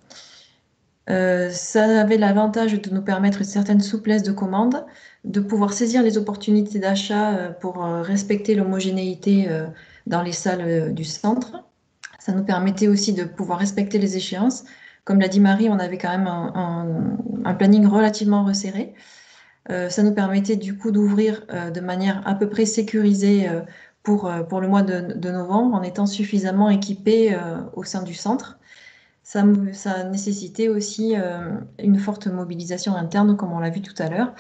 Ça avait l'avantage de nous permettre une certaine souplesse de commande, de pouvoir saisir les opportunités d'achat pour respecter l'homogénéité dans les salles du centre. Ça nous permettait aussi de pouvoir respecter les échéances. Comme l'a dit Marie, on avait quand même un planning relativement resserré. Ça nous permettait du coup d'ouvrir de manière à peu près sécurisée pour le mois de novembre en étant suffisamment équipés au sein du centre. ça a nécessité aussi une forte mobilisation interne, comme on l'a vu tout à l'heure.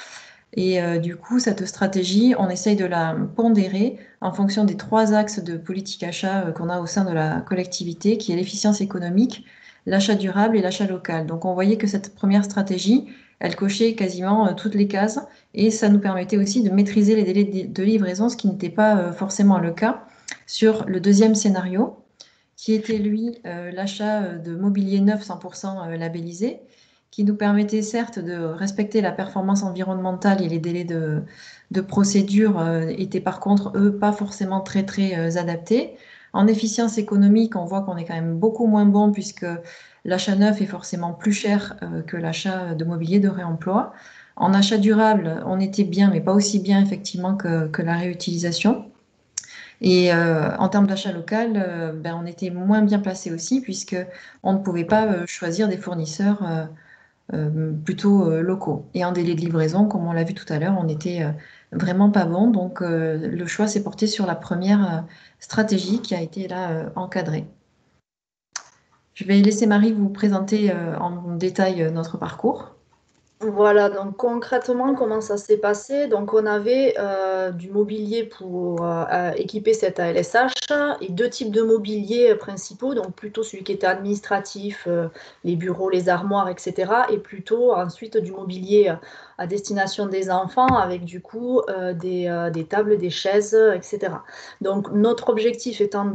Et du coup, cette stratégie, on essaye de la pondérer en fonction des 3 axes de politique achat qu'on a au sein de la collectivité, qui est l'efficience économique, l'achat durable et l'achat local. Donc on voyait que cette première stratégie, elle cochait quasiment toutes les cases et ça nous permettait aussi de maîtriser les délais de livraison, ce qui n'était pas forcément le cas sur le deuxième scénario, qui était lui l'achat de mobilier neuf 100% labellisé, qui nous permettait certes de respecter la performance environnementale et les délais de procédure étaient par contre, eux, pas forcément très adaptés. En efficience économique, on voit qu'on est quand même beaucoup moins bon puisque l'achat neuf est forcément plus cher que l'achat de mobilier de réemploi. En achat durable, on était bien, mais pas aussi bien effectivement que la réutilisation. Et en termes d'achat local, ben, on était moins bien placé aussi puisque on ne pouvait pas choisir des fournisseurs plutôt locaux. Et en délai de livraison, comme on l'a vu tout à l'heure, on n'était vraiment pas bon. Donc le choix s'est porté sur la première stratégie qui a été là encadrée. Je vais laisser Marie vous présenter en détail notre parcours. Voilà, donc concrètement, comment ça s'est passé? Donc, on avait du mobilier pour équiper cette ALSH et 2 types de mobilier principaux, donc plutôt celui qui était administratif, les bureaux, les armoires, etc. Et plutôt ensuite du mobilier à destination des enfants avec du coup des tables, des chaises, etc. Donc, notre objectif étant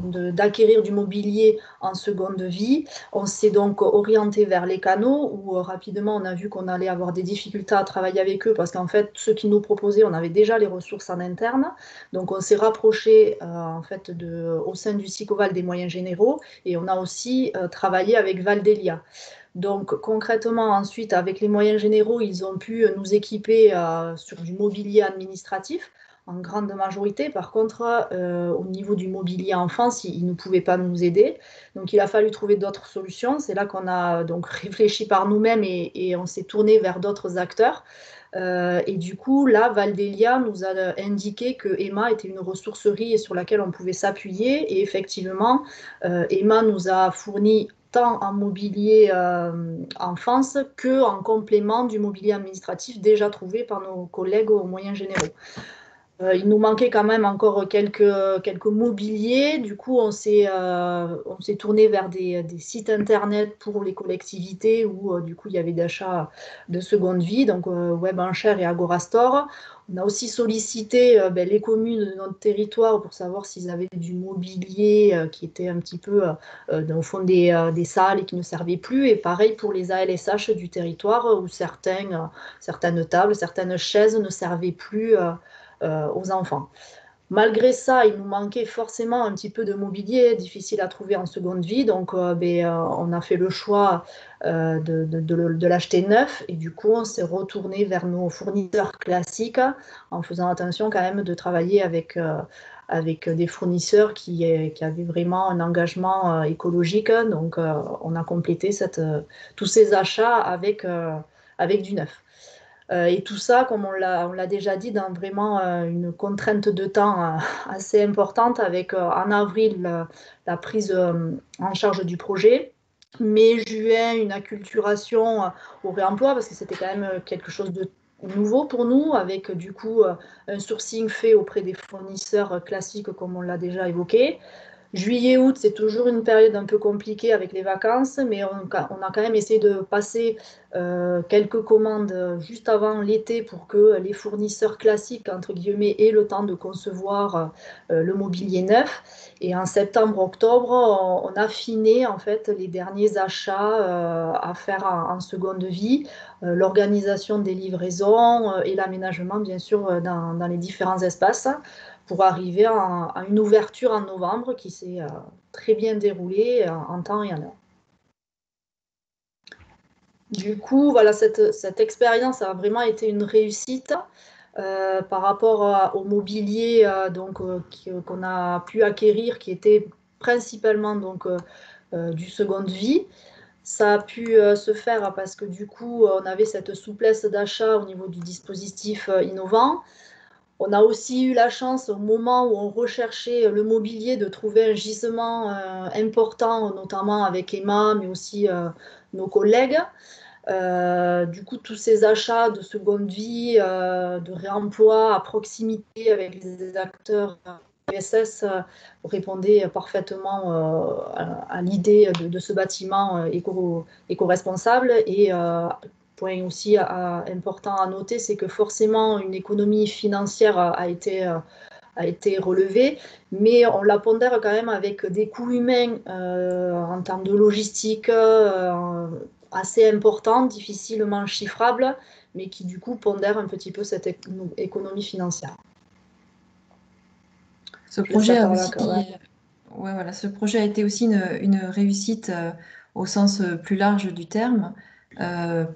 d'acquérir du mobilier en seconde vie, on s'est donc orienté vers les canaux où rapidement on a vu qu'on allait avoir des difficultés à travailler avec eux parce qu'en fait ceux qui nous proposaient, on avait déjà les ressources en interne. Donc on s'est rapproché en fait au sein du SICOVAL des moyens généraux et on a aussi travaillé avec Valdelia. Donc concrètement ensuite avec les moyens généraux, ils ont pu nous équiper sur du mobilier administratif en grande majorité. Par contre, au niveau du mobilier enfance, ils ne pouvaient pas nous aider. Donc, il a fallu trouver d'autres solutions. C'est là qu'on a donc réfléchi par nous-mêmes et on s'est tourné vers d'autres acteurs. Et du coup, là, Valdelia nous a indiqué que Emma était une ressourcerie sur laquelle on pouvait s'appuyer. Et effectivement, Emma nous a fourni tant en mobilier enfance qu'en complément du mobilier administratif déjà trouvé par nos collègues aux moyens généraux. Il nous manquait quand même encore quelques mobiliers. Du coup, on s'est tourné vers des sites internet pour les collectivités où du coup il y avait d'achat de seconde vie, donc Web Enchères et Agorastore. On a aussi sollicité les communes de notre territoire pour savoir s'ils avaient du mobilier qui était un petit peu au fond des salles et qui ne servait plus. Et pareil pour les ALSH du territoire où certaines tables, certaines chaises ne servaient plus aux enfants. Malgré ça, il nous manquait forcément un petit peu de mobilier, difficile à trouver en seconde vie, donc on a fait le choix de l'acheter neuf et du coup on s'est retourné vers nos fournisseurs classiques en faisant attention quand même de travailler avec des fournisseurs qui avaient vraiment un engagement écologique, donc on a complété tous ces achats avec du neuf. Et tout ça, comme on l'a déjà dit, dans vraiment une contrainte de temps assez importante avec en avril la prise en charge du projet, mai, juin, une acculturation au réemploi parce que c'était quand même quelque chose de nouveau pour nous avec du coup un sourcing fait auprès des fournisseurs classiques comme on l'a déjà évoqué. Juillet-août, c'est toujours une période un peu compliquée avec les vacances, mais on a quand même essayé de passer quelques commandes juste avant l'été pour que les fournisseurs classiques, entre guillemets, aient le temps de concevoir le mobilier neuf. Et en septembre-octobre, on a affiné en fait les derniers achats à faire en seconde vie, l'organisation des livraisons et l'aménagement, bien sûr, dans les différents espaces, pour arriver à une ouverture en novembre qui s'est très bien déroulée en temps et en heure. Du coup, voilà, cette expérience a vraiment été une réussite par rapport au mobilier qu'on a pu acquérir, qui était principalement du seconde vie. Ça a pu se faire parce que du coup, on avait cette souplesse d'achat au niveau du dispositif innovant. On a aussi eu la chance, au moment où on recherchait le mobilier, de trouver un gisement important, notamment avec Emma, mais aussi nos collègues. Du coup, tous ces achats de seconde vie, de réemploi à proximité avec les acteurs ESS répondaient parfaitement à l'idée de ce bâtiment éco-responsable. Et point aussi important à noter, c'est que forcément une économie financière a été relevée, mais on la pondère quand même avec des coûts humains en termes de logistique assez importants, difficilement chiffrables, mais qui du coup pondèrent un petit peu cette économie financière. Ce projet a aussi, ouais, voilà, ce projet a été aussi une réussite au sens plus large du terme,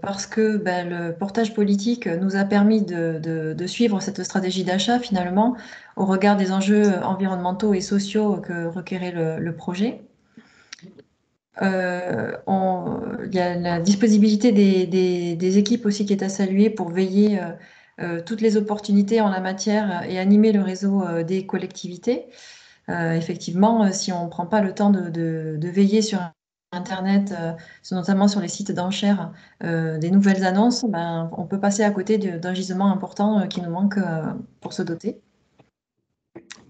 parce que le portage politique nous a permis de suivre cette stratégie d'achat finalement au regard des enjeux environnementaux et sociaux que requérait le projet. Il y a la disponibilité des équipes aussi qui est à saluer pour veiller toutes les opportunités en la matière et animer le réseau des collectivités. Effectivement, si on ne prend pas le temps de veiller sur Internet, notamment sur les sites d'enchères, des nouvelles annonces, on peut passer à côté d'un gisement important qui nous manque pour se doter.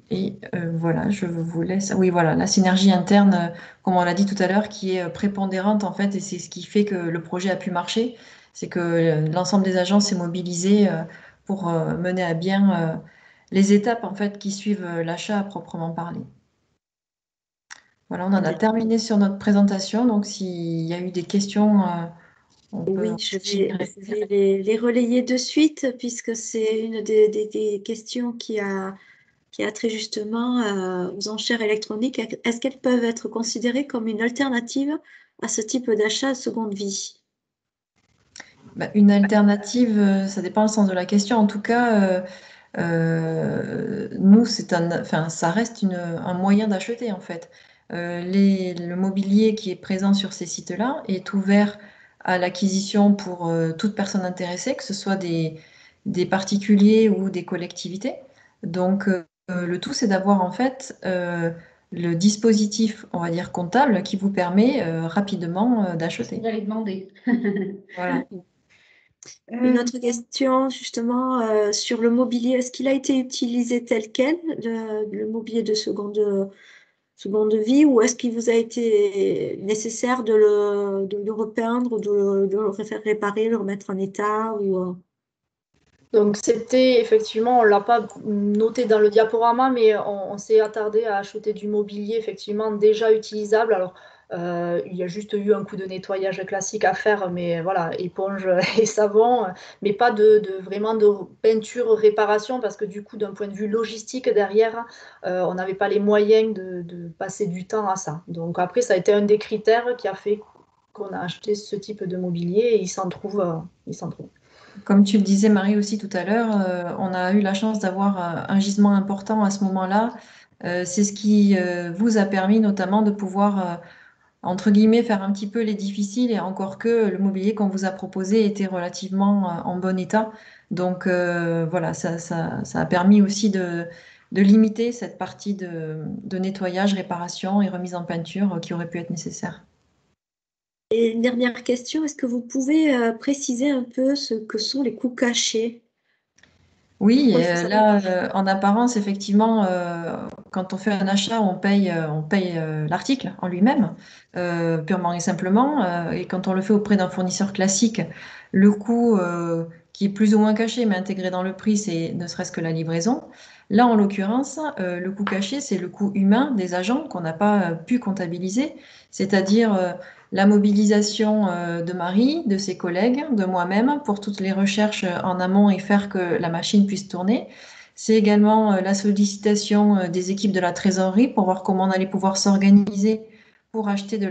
Et voilà, je vous laisse. Oui, voilà, la synergie interne, comme on l'a dit tout à l'heure, qui est prépondérante en fait, et c'est ce qui fait que le projet a pu marcher. C'est que l'ensemble des agences s'est mobilisé pour mener à bien les étapes en fait qui suivent l'achat à proprement parler. Voilà, on en a terminé sur notre présentation. Donc, s'il y a eu des questions, on peut. Oui, je vais les relayer de suite, puisque c'est une des questions qui a trait justement aux enchères électroniques. Est-ce qu'elles peuvent être considérées comme une alternative à ce type d'achat à seconde vie? Une alternative, ça dépend le sens de la question. En tout cas, nous, ça reste un moyen d'acheter en fait. Le mobilier qui est présent sur ces sites-là est ouvert à l'acquisition pour toute personne intéressée, que ce soit des particuliers ou des collectivités. Donc, le tout, c'est d'avoir en fait le dispositif, on va dire, comptable qui vous permet rapidement d'acheter. J'allais demander. Voilà. Une autre question justement sur le mobilier. Est-ce qu'il a été utilisé tel quel, le mobilier de seconde vie, ou est-ce qu'il vous a été nécessaire de le repeindre, de le faire réparer, le remettre en état Donc c'était effectivement, on ne l'a pas noté dans le diaporama, mais on s'est attardé à acheter du mobilier effectivement déjà utilisable. Alors il y a juste eu un coup de nettoyage classique à faire, mais voilà, éponge et savon, mais pas vraiment de peinture réparation, parce que du coup d'un point de vue logistique derrière, on n'avait pas les moyens de passer du temps à ça. Donc après ça a été un des critères qui a fait qu'on a acheté ce type de mobilier, et il s'en trouve. Comme tu le disais, Marie, aussi tout à l'heure, on a eu la chance d'avoir un gisement important à ce moment-là. C'est ce qui vous a permis notamment de pouvoir, entre guillemets, faire un petit peu les difficiles, et encore que le mobilier qu'on vous a proposé était relativement en bon état. Donc voilà, ça a permis aussi de limiter cette partie de nettoyage, réparation et remise en peinture qui aurait pu être nécessaire. Et une dernière question, est-ce que vous pouvez préciser un peu ce que sont les coûts cachés? Oui, là, en apparence, effectivement, quand on fait un achat, on paye l'article en lui-même, purement et simplement. Et quand on le fait auprès d'un fournisseur classique, le coût qui est plus ou moins caché, mais intégré dans le prix, c'est ne serait-ce que la livraison. Là, en l'occurrence, le coût caché, c'est le coût humain des agents qu'on n'a pas pu comptabiliser, c'est-à-dire la mobilisation de Marie, de ses collègues, de moi-même pour toutes les recherches en amont et faire que la machine puisse tourner. C'est également la sollicitation des équipes de la trésorerie pour voir comment on allait pouvoir s'organiser pour acheter du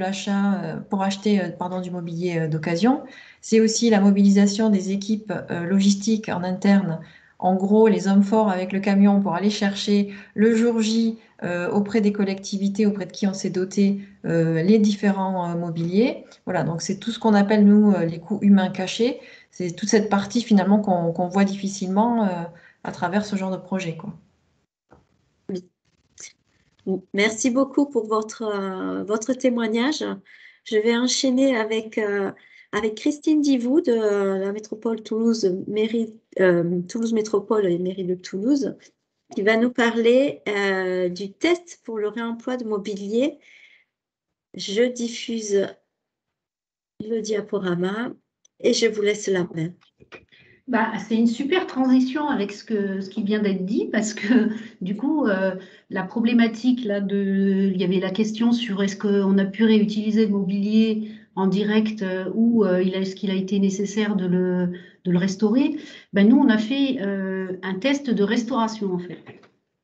mobilier d'occasion. C'est aussi la mobilisation des équipes logistiques en interne, en gros les hommes forts avec le camion pour aller chercher le jour J auprès des collectivités auprès de qui on s'est doté les différents mobiliers. Voilà, donc c'est tout ce qu'on appelle, nous, les coûts humains cachés. C'est toute cette partie, finalement, qu'on voit difficilement à travers ce genre de projet, quoi. Merci beaucoup pour votre témoignage. Je vais enchaîner avec Christine Divou de la métropole Toulouse, Toulouse Métropole et mairie de Toulouse, qui va nous parler du test pour le réemploi de mobilier. Je diffuse le diaporama et je vous laisse la main. Bah, c'est une super transition avec ce qui vient d'être dit parce que du coup, la problématique là il y avait la question sur est-ce qu'on a pu réutiliser le mobilier en direct ou est-ce qu'il a été nécessaire de le restaurer. Ben, nous, on a fait un test de restauration en fait.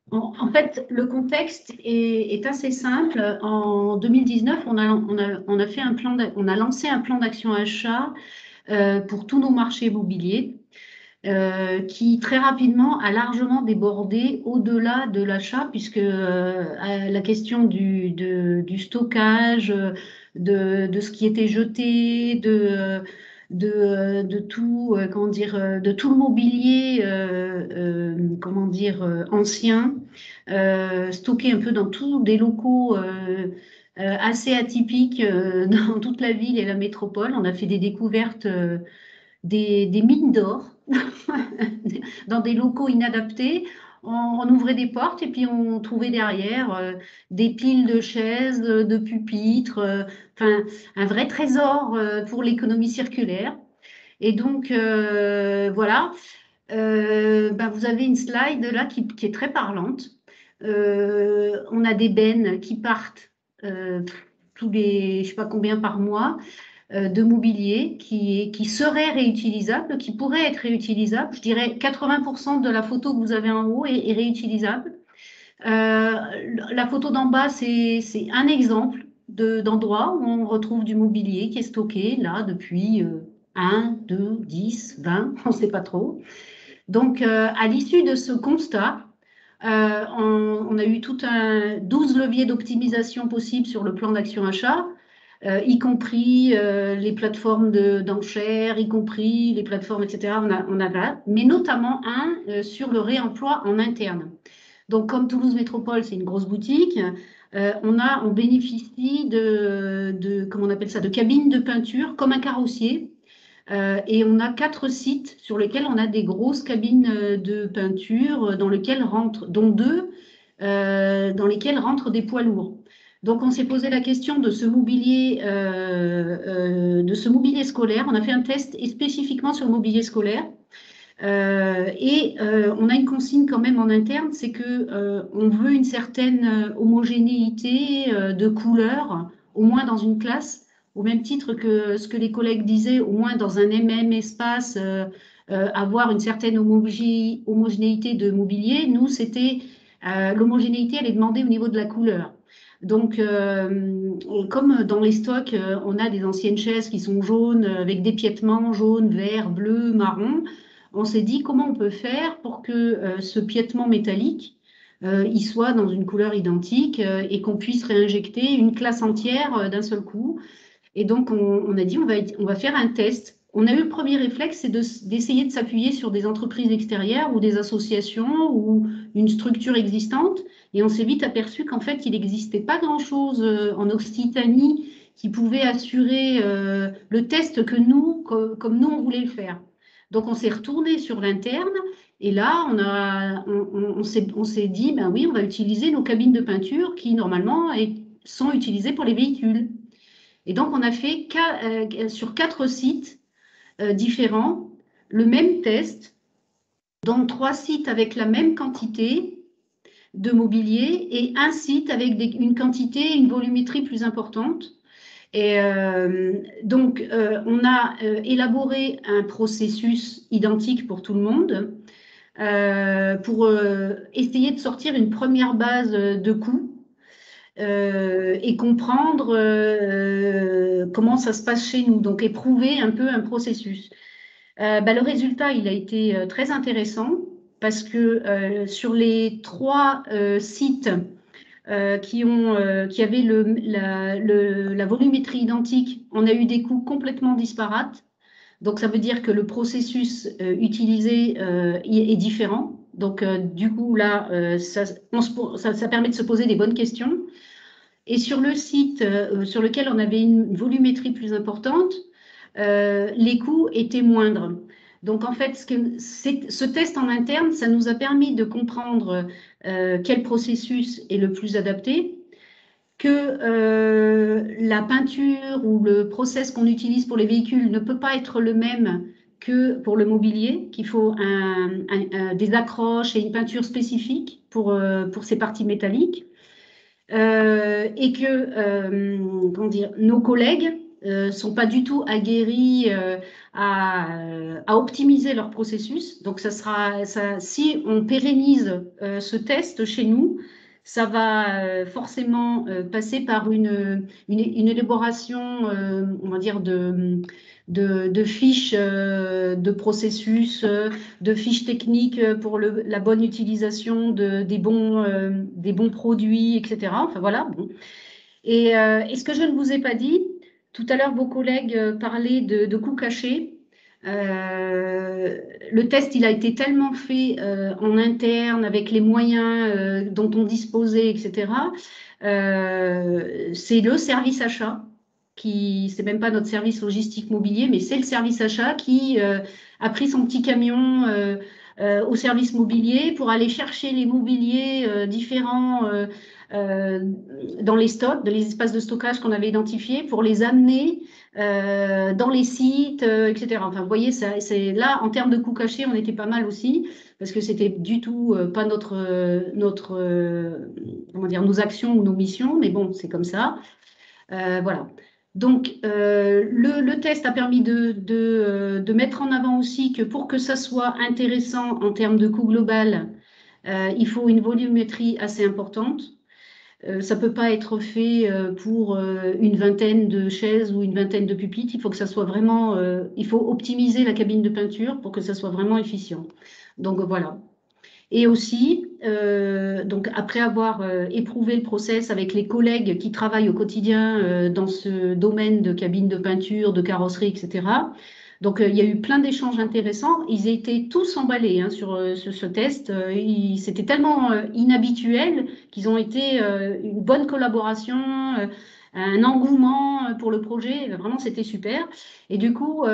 En fait, le contexte est assez simple. En 2019, on a lancé un plan d'action achat pour tous nos marchés immobiliers. Qui très rapidement a largement débordé au-delà de l'achat, puisque la question du stockage, de ce qui était jeté, de tout, comment dire, de tout le mobilier, comment dire, ancien, stocké un peu dans tous des locaux assez atypiques dans toute la ville et la métropole. On a fait des découvertes, des mines d'or dans des locaux inadaptés. On ouvrait des portes et puis on trouvait derrière des piles de chaises, de pupitres, enfin un vrai trésor pour l'économie circulaire. Et donc voilà, ben, vous avez une slide là qui est très parlante. On a des bennes qui partent tous les, je sais pas combien par mois, de mobilier qui serait réutilisable, qui pourrait être réutilisable. Je dirais 80% de la photo que vous avez en haut est réutilisable. La photo d'en bas, c'est un exemple d'endroit où on retrouve du mobilier qui est stocké là depuis 1, 2, 10, 20, on ne sait pas trop. Donc, à l'issue de ce constat, on a eu 12 leviers d'optimisation possibles sur le plan d'action achat. Y compris les plateformes d'enchères, y compris les plateformes, etc. On a là, mais notamment un sur le réemploi en interne. Donc, comme Toulouse Métropole, c'est une grosse boutique, on bénéficie comment on appelle ça, de cabines de peinture comme un carrossier. Et on a 4 sites sur lesquels on a des grosses cabines de peinture dont 2 dans lesquelles rentrent des poids lourds. Donc, on s'est posé la question de ce mobilier scolaire. On a fait un test spécifiquement sur le mobilier scolaire. On a une consigne quand même en interne, c'est que on veut une certaine homogénéité de couleurs, au moins dans une classe, au même titre que ce que les collègues disaient, au moins dans un même espace, avoir une certaine homogénéité de mobilier. Nous, c'était l'homogénéité, elle est demandée au niveau de la couleur. Donc, comme dans les stocks, on a des anciennes chaises qui sont jaunes, avec des piétements jaunes, verts, bleus, marron, on s'est dit comment on peut faire pour que ce piétement métallique, il soit dans une couleur identique et qu'on puisse réinjecter une classe entière d'un seul coup. Et donc, on a dit, on va faire un test. On a eu le premier réflexe, c'est d'essayer de s'appuyer sur des entreprises extérieures ou des associations ou une structure existante. Et on s'est vite aperçu qu'en fait, il n'existait pas grand-chose en Occitanie qui pouvait assurer le test que nous, comme nous, on voulait le faire. Donc, on s'est retourné sur l'interne et là, on s'est dit, ben oui, on va utiliser nos cabines de peinture qui, normalement, sont utilisées pour les véhicules. Et donc, on a fait sur 4 sites différents le même test, dont 3 sites avec la même quantité de mobilier et un site avec une quantité, une volumétrie plus importante. Et donc, on a élaboré un processus identique pour tout le monde pour essayer de sortir une première base de coûts et comprendre comment ça se passe chez nous, donc éprouver un peu un processus. Le résultat, il a été très intéressant parce que sur les 3 sites qui avaient la volumétrie identique, on a eu des coûts complètement disparates. Donc, ça veut dire que le processus utilisé est différent. Donc, du coup, là, ça permet de se poser des bonnes questions. Et sur le site sur lequel on avait une volumétrie plus importante, les coûts étaient moindres. Donc, en fait, ce test en interne, ça nous a permis de comprendre quel processus est le plus adapté, que la peinture ou le process qu'on utilise pour les véhicules ne peut pas être le même que pour le mobilier, qu'il faut des accroches et une peinture spécifique pour ces parties métalliques. Et que comment dire, nos collègues sont pas du tout aguerris à optimiser leur processus. Donc, si on pérennise ce test chez nous, ça va forcément passer par une élaboration, on va dire, de fiches de processus, de fiches techniques pour la bonne utilisation des bons produits, etc. Enfin voilà. Bon. Et ce que je ne vous ai pas dit, tout à l'heure, vos collègues parlaient de coûts cachés. Le test, il a été tellement fait en interne, avec les moyens dont on disposait, etc. C'est le service achat c'est même pas notre service logistique mobilier, mais c'est le service achat qui a pris son petit camion au service mobilier pour aller chercher les mobiliers différents dans les stocks, dans les espaces de stockage qu'on avait identifiés, pour les amener dans les sites, etc. Enfin, vous voyez, là, en termes de coûts cachés, on était pas mal aussi, parce que c'était du tout pas comment dire, nos actions ou nos missions, mais bon, c'est comme ça. Voilà. Donc, le test a permis de mettre en avant aussi que pour que ça soit intéressant en termes de coût global, il faut une volumétrie assez importante. Ça ne peut pas être fait pour une vingtaine de chaises ou une vingtaine de pupitres. Il faut que ça soit vraiment, il faut optimiser la cabine de peinture pour que ça soit vraiment efficient. Donc voilà. Et aussi, donc après avoir éprouvé le process avec les collègues qui travaillent au quotidien dans ce domaine de cabine de peinture, de carrosserie, etc. Donc il y a eu plein d'échanges intéressants. Ils étaient tous emballés sur ce test. C'était tellement inhabituel qu'ils ont été une bonne collaboration, un engouement pour le projet. Vraiment, c'était super. Et du coup,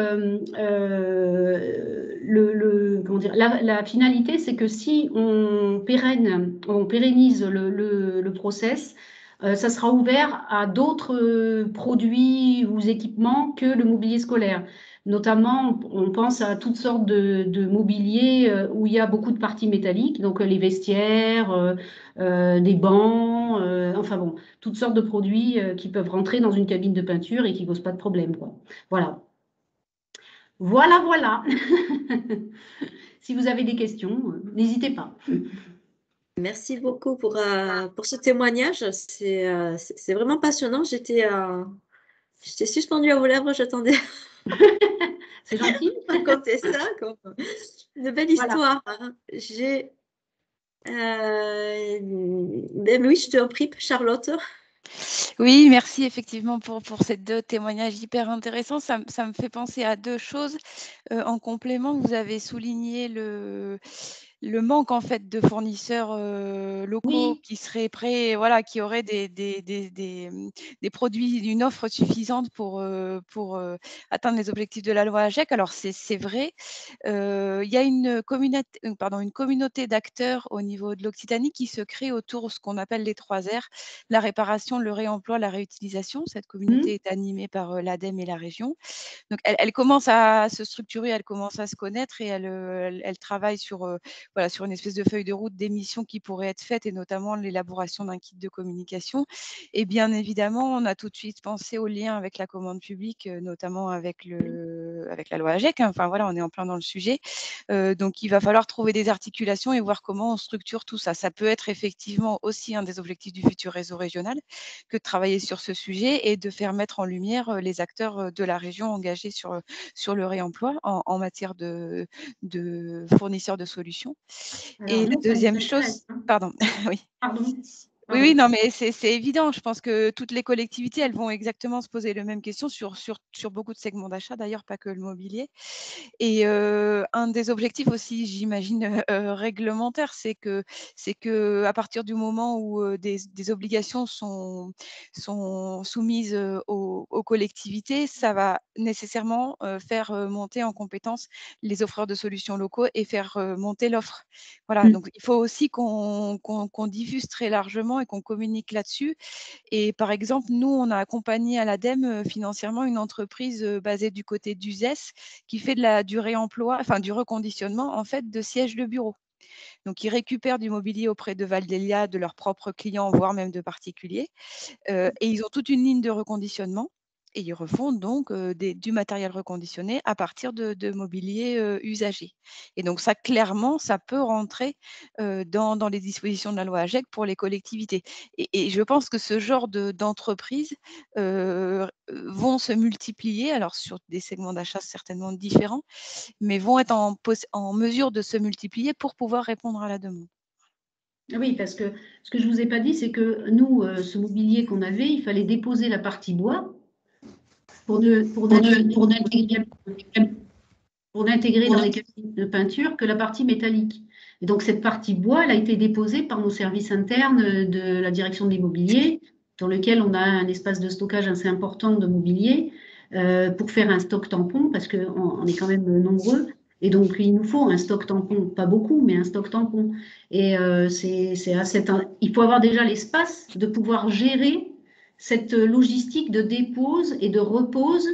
comment dire, la finalité, c'est que si on pérennise le process, ça sera ouvert à d'autres produits ou équipements que le mobilier scolaire. Notamment, on pense à toutes sortes de mobilier où il y a beaucoup de parties métalliques, donc les vestiaires, des bancs, enfin bon, toutes sortes de produits qui peuvent rentrer dans une cabine de peinture et qui ne posent pas de problème, quoi. Voilà. Voilà, voilà. Si vous avez des questions, n'hésitez pas. Merci beaucoup pour ce témoignage. C'est vraiment passionnant. J'étais suspendue à vos lèvres, j'attendais C'est gentil. raconter ça. Une belle histoire. Hein. Ben oui, je te prie, Charlotte. Oui, merci effectivement pour ces deux témoignages hyper intéressants. Ça me fait penser à deux choses. En complément, vous avez souligné le manque en fait de fournisseurs locaux qui seraient prêts, voilà, qui auraient des produits, une offre suffisante pour atteindre les objectifs de la loi AGEC. Alors c'est vrai, il y a une communauté d'acteurs au niveau de l'Occitanie qui se crée autour de ce qu'on appelle les 3 R, la réparation, le réemploi, la réutilisation. Cette communauté est animée par l'ADEME et la région. Donc, elle commence à se structurer, elle commence à se connaître et elle travaille sur une espèce de feuille de route des missions qui pourraient être faites et notamment l'élaboration d'un kit de communication. Et bien évidemment, on a tout de suite pensé au lien avec la commande publique, notamment avec la loi AGEC. Hein. Enfin voilà, on est en plein dans le sujet. Donc, il va falloir trouver des articulations et voir comment on structure tout ça. Ça peut être effectivement aussi un des objectifs du futur réseau régional que de travailler sur ce sujet et de faire mettre en lumière les acteurs de la région engagés sur le réemploi en matière de fournisseurs de solutions. Alors, et la deuxième chose, pardon, oui. Pardon. Oui, non, mais c'est évident. Je pense que toutes les collectivités, elles vont exactement se poser les mêmes questions sur beaucoup de segments d'achat, d'ailleurs, pas que le mobilier. Et un des objectifs aussi, j'imagine, réglementaires, c'est que à partir du moment où des obligations sont soumises aux collectivités, ça va nécessairement faire monter en compétence les offreurs de solutions locaux et faire monter l'offre. Voilà, donc il faut aussi qu'on diffuse très largement et qu'on communique là-dessus. Et par exemple, nous, on a accompagné à l'ADEME financièrement une entreprise basée du côté d'Uzès qui fait du réemploi, enfin du reconditionnement en fait de sièges de bureau. Donc, ils récupèrent du mobilier auprès de Valdelia, de leurs propres clients, voire même de particuliers. Et ils ont toute une ligne de reconditionnement. Et ils refont donc du matériel reconditionné à partir de mobilier usagé. Et donc ça, clairement, ça peut rentrer dans les dispositions de la loi AGEC pour les collectivités. Et je pense que ce genre d'entreprises vont se multiplier, alors sur des segments d'achat certainement différents, mais vont être en mesure de se multiplier pour pouvoir répondre à la demande. Oui, parce que ce que je ne vous ai pas dit, c'est que nous, ce mobilier qu'on avait, il fallait déposer la partie bois pour n'intégrer dans les cabines de peinture que la partie métallique. Et donc, cette partie bois, elle a été déposée par nos services internes de la direction de l'immobilier, dans lequel on a un espace de stockage assez important de mobilier, pour faire un stock tampon, parce qu'on est quand même nombreux. Et donc, il nous faut un stock tampon, pas beaucoup, mais un stock tampon. Et il faut avoir déjà l'espace de pouvoir gérer cette logistique de dépose et de repose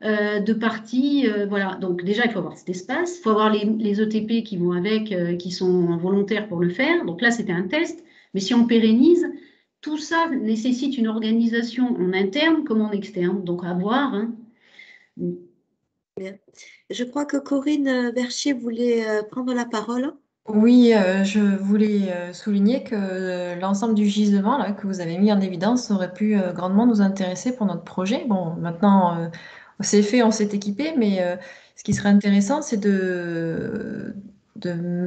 de parties. Voilà. Donc déjà, il faut avoir cet espace, il faut avoir les ETP qui vont avec, qui sont volontaires pour le faire. Donc là, c'était un test. Mais si on pérennise, tout ça nécessite une organisation en interne comme en externe. Donc à voir. Hein. Bien. Je crois que Corinne Berchier voulait prendre la parole. Oui, je voulais souligner que l'ensemble du gisement là, que vous avez mis en évidence aurait pu grandement nous intéresser pour notre projet. Bon, maintenant, c'est fait, on s'est équipé, mais ce qui serait intéressant, c'est de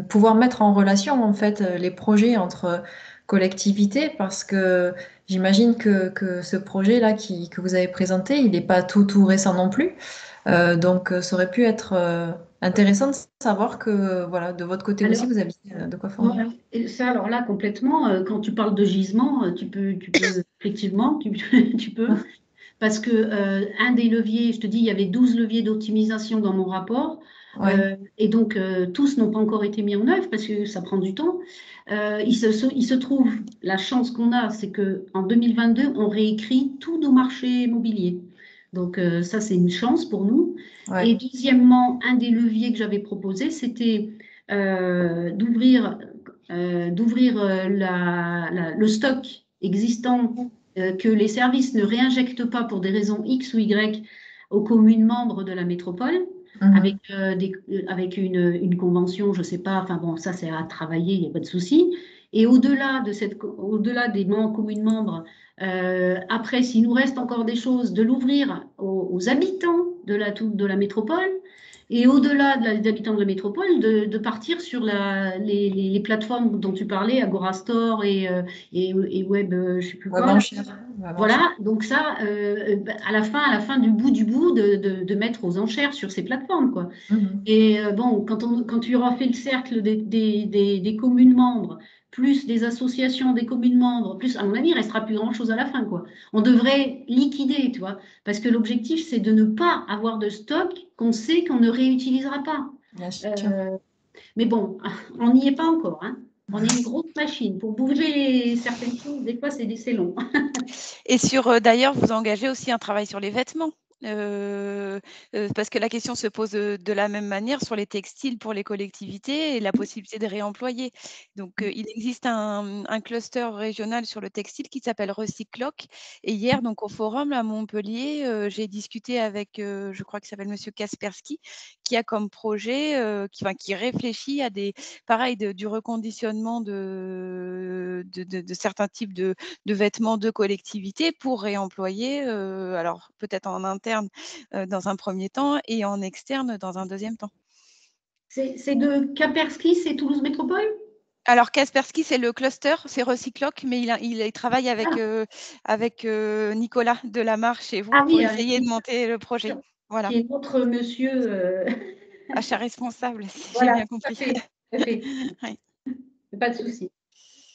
pouvoir mettre en relation en fait les projets entre collectivités, parce que j'imagine que ce projet-là que vous avez présenté, il n'est pas tout récent non plus. Donc, ça aurait pu être intéressant de savoir que, voilà, de votre côté aussi, Alors, vous aviez de quoi fournir. voilà. Et ça, alors là, complètement, quand tu parles de gisement, tu peux effectivement, tu peux. Parce que un des leviers, je te dis, il y avait 12 leviers d'optimisation dans mon rapport. Ouais. Et donc, tous n'ont pas encore été mis en œuvre parce que ça prend du temps. Il se trouve, la chance qu'on a, c'est qu'en 2022, on réécrit tous nos marchés immobiliers. Donc, ça, c'est une chance pour nous. Ouais. Et deuxièmement, un des leviers que j'avais proposé, c'était d'ouvrir le stock existant que les services ne réinjectent pas pour des raisons X ou Y aux communes membres de la métropole, avec, Mhm. avec une convention, je ne sais pas, enfin bon, ça c'est à travailler, il n'y a pas de souci. Et au-delà des communes membres, après, s'il nous reste encore des choses, de l'ouvrir aux habitants de la métropole. Et au-delà des habitants de la métropole, de partir sur les plateformes dont tu parlais, Agorastore et Web, je ne sais plus Ouais, quoi. Là. Web Voilà, donc ça, à la fin du bout, de mettre aux enchères sur ces plateformes, quoi. Mhm. Et bon, quand tu auras fait le cercle des communes membres, plus des associations des communes membres, plus, à mon avis, il ne restera plus grand-chose à la fin, quoi. On devrait liquider, tu vois, parce que l'objectif, c'est de ne pas avoir de stock qu'on sait qu'on ne réutilisera pas. Bien sûr. Mais bon, on n'y est pas encore, hein. On est une grosse machine. Pour bouger certaines choses, des fois, c'est long. Et d'ailleurs, vous engagez aussi un travail sur les vêtements. Parce que la question se pose de la même manière sur les textiles pour les collectivités et la possibilité de réemployer. Donc, il existe un cluster régional sur le textile qui s'appelle Recycloc. Et hier, donc au forum à Montpellier, j'ai discuté avec, je crois qu'il s'appelle Monsieur Kaspersky, qui a comme projet, qui réfléchit à du reconditionnement de certains types de vêtements de collectivités pour réemployer, alors peut-être en interne dans un premier temps et en externe dans un deuxième temps. C'est de Kaspersky, c'est Toulouse Métropole? Alors, Kaspersky, c'est le cluster, c'est Recycloc, mais il travaille avec Nicolas Delamarre chez vous pour essayer de monter le projet. Voilà. Qui est notre monsieur. Achat responsable, si Voilà, j'ai bien compris. tout à fait. Oui. Pas de souci.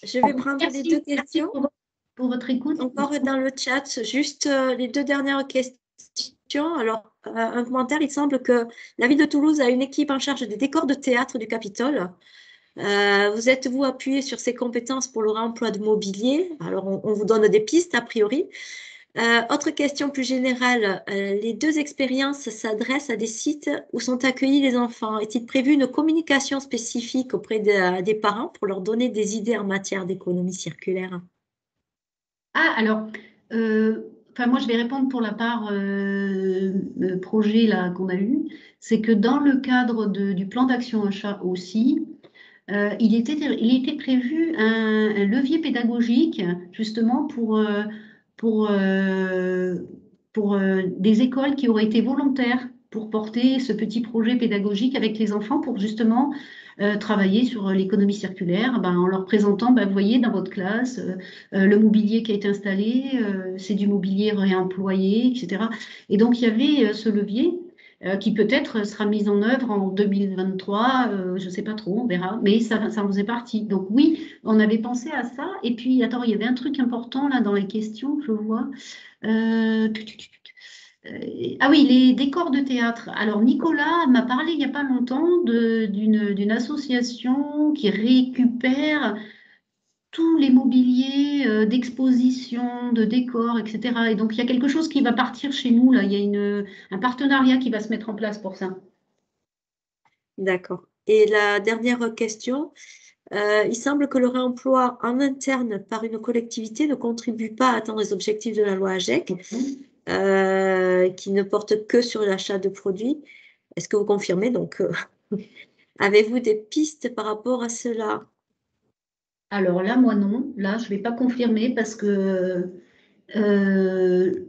Je vais prendre les deux questions. Merci pour votre écoute. Encore dans le chat, juste les deux dernières questions. Alors, un commentaire, il semble que la ville de Toulouse a une équipe en charge des décors de théâtre du Capitole. Vous êtes-vous appuyé sur ces compétences pour le réemploi de mobilier? Alors, on vous donne des pistes a priori. Autre question plus générale, les deux expériences s'adressent à des sites où sont accueillis les enfants. Est-il prévu une communication spécifique auprès des parents pour leur donner des idées en matière d'économie circulaire? Ah, alors, moi, je vais répondre pour la part projet là qu'on a eu. C'est que dans le cadre du plan d'action achat aussi, il était prévu un levier pédagogique justement pour des écoles qui auraient été volontaires pour porter ce petit projet pédagogique avec les enfants pour justement travailler sur l'économie circulaire, en leur présentant, vous voyez, dans votre classe, le mobilier qui a été installé, c'est du mobilier réemployé, etc. Et donc, il y avait ce levier qui peut-être sera mis en œuvre en 2023, je ne sais pas trop, on verra, mais ça en faisait partie. Donc oui, on avait pensé à ça. Et puis, attends, il y avait un truc important là dans les questions, je vois. Ah oui, les décors de théâtre. Alors, Nicolas m'a parlé il n'y a pas longtemps d'une association qui récupère tous les mobiliers d'exposition, de décors, etc. Et donc, il y a quelque chose qui va partir chez nous, là. Il y a un partenariat qui va se mettre en place pour ça. D'accord. Et la dernière question, il semble que le réemploi en interne par une collectivité ne contribue pas à atteindre les objectifs de la loi AGEC, qui ne porte que sur l'achat de produits. Est-ce que vous confirmez? Donc, avez-vous des pistes par rapport à cela? Alors là, moi non. Là, je ne vais pas confirmer parce que je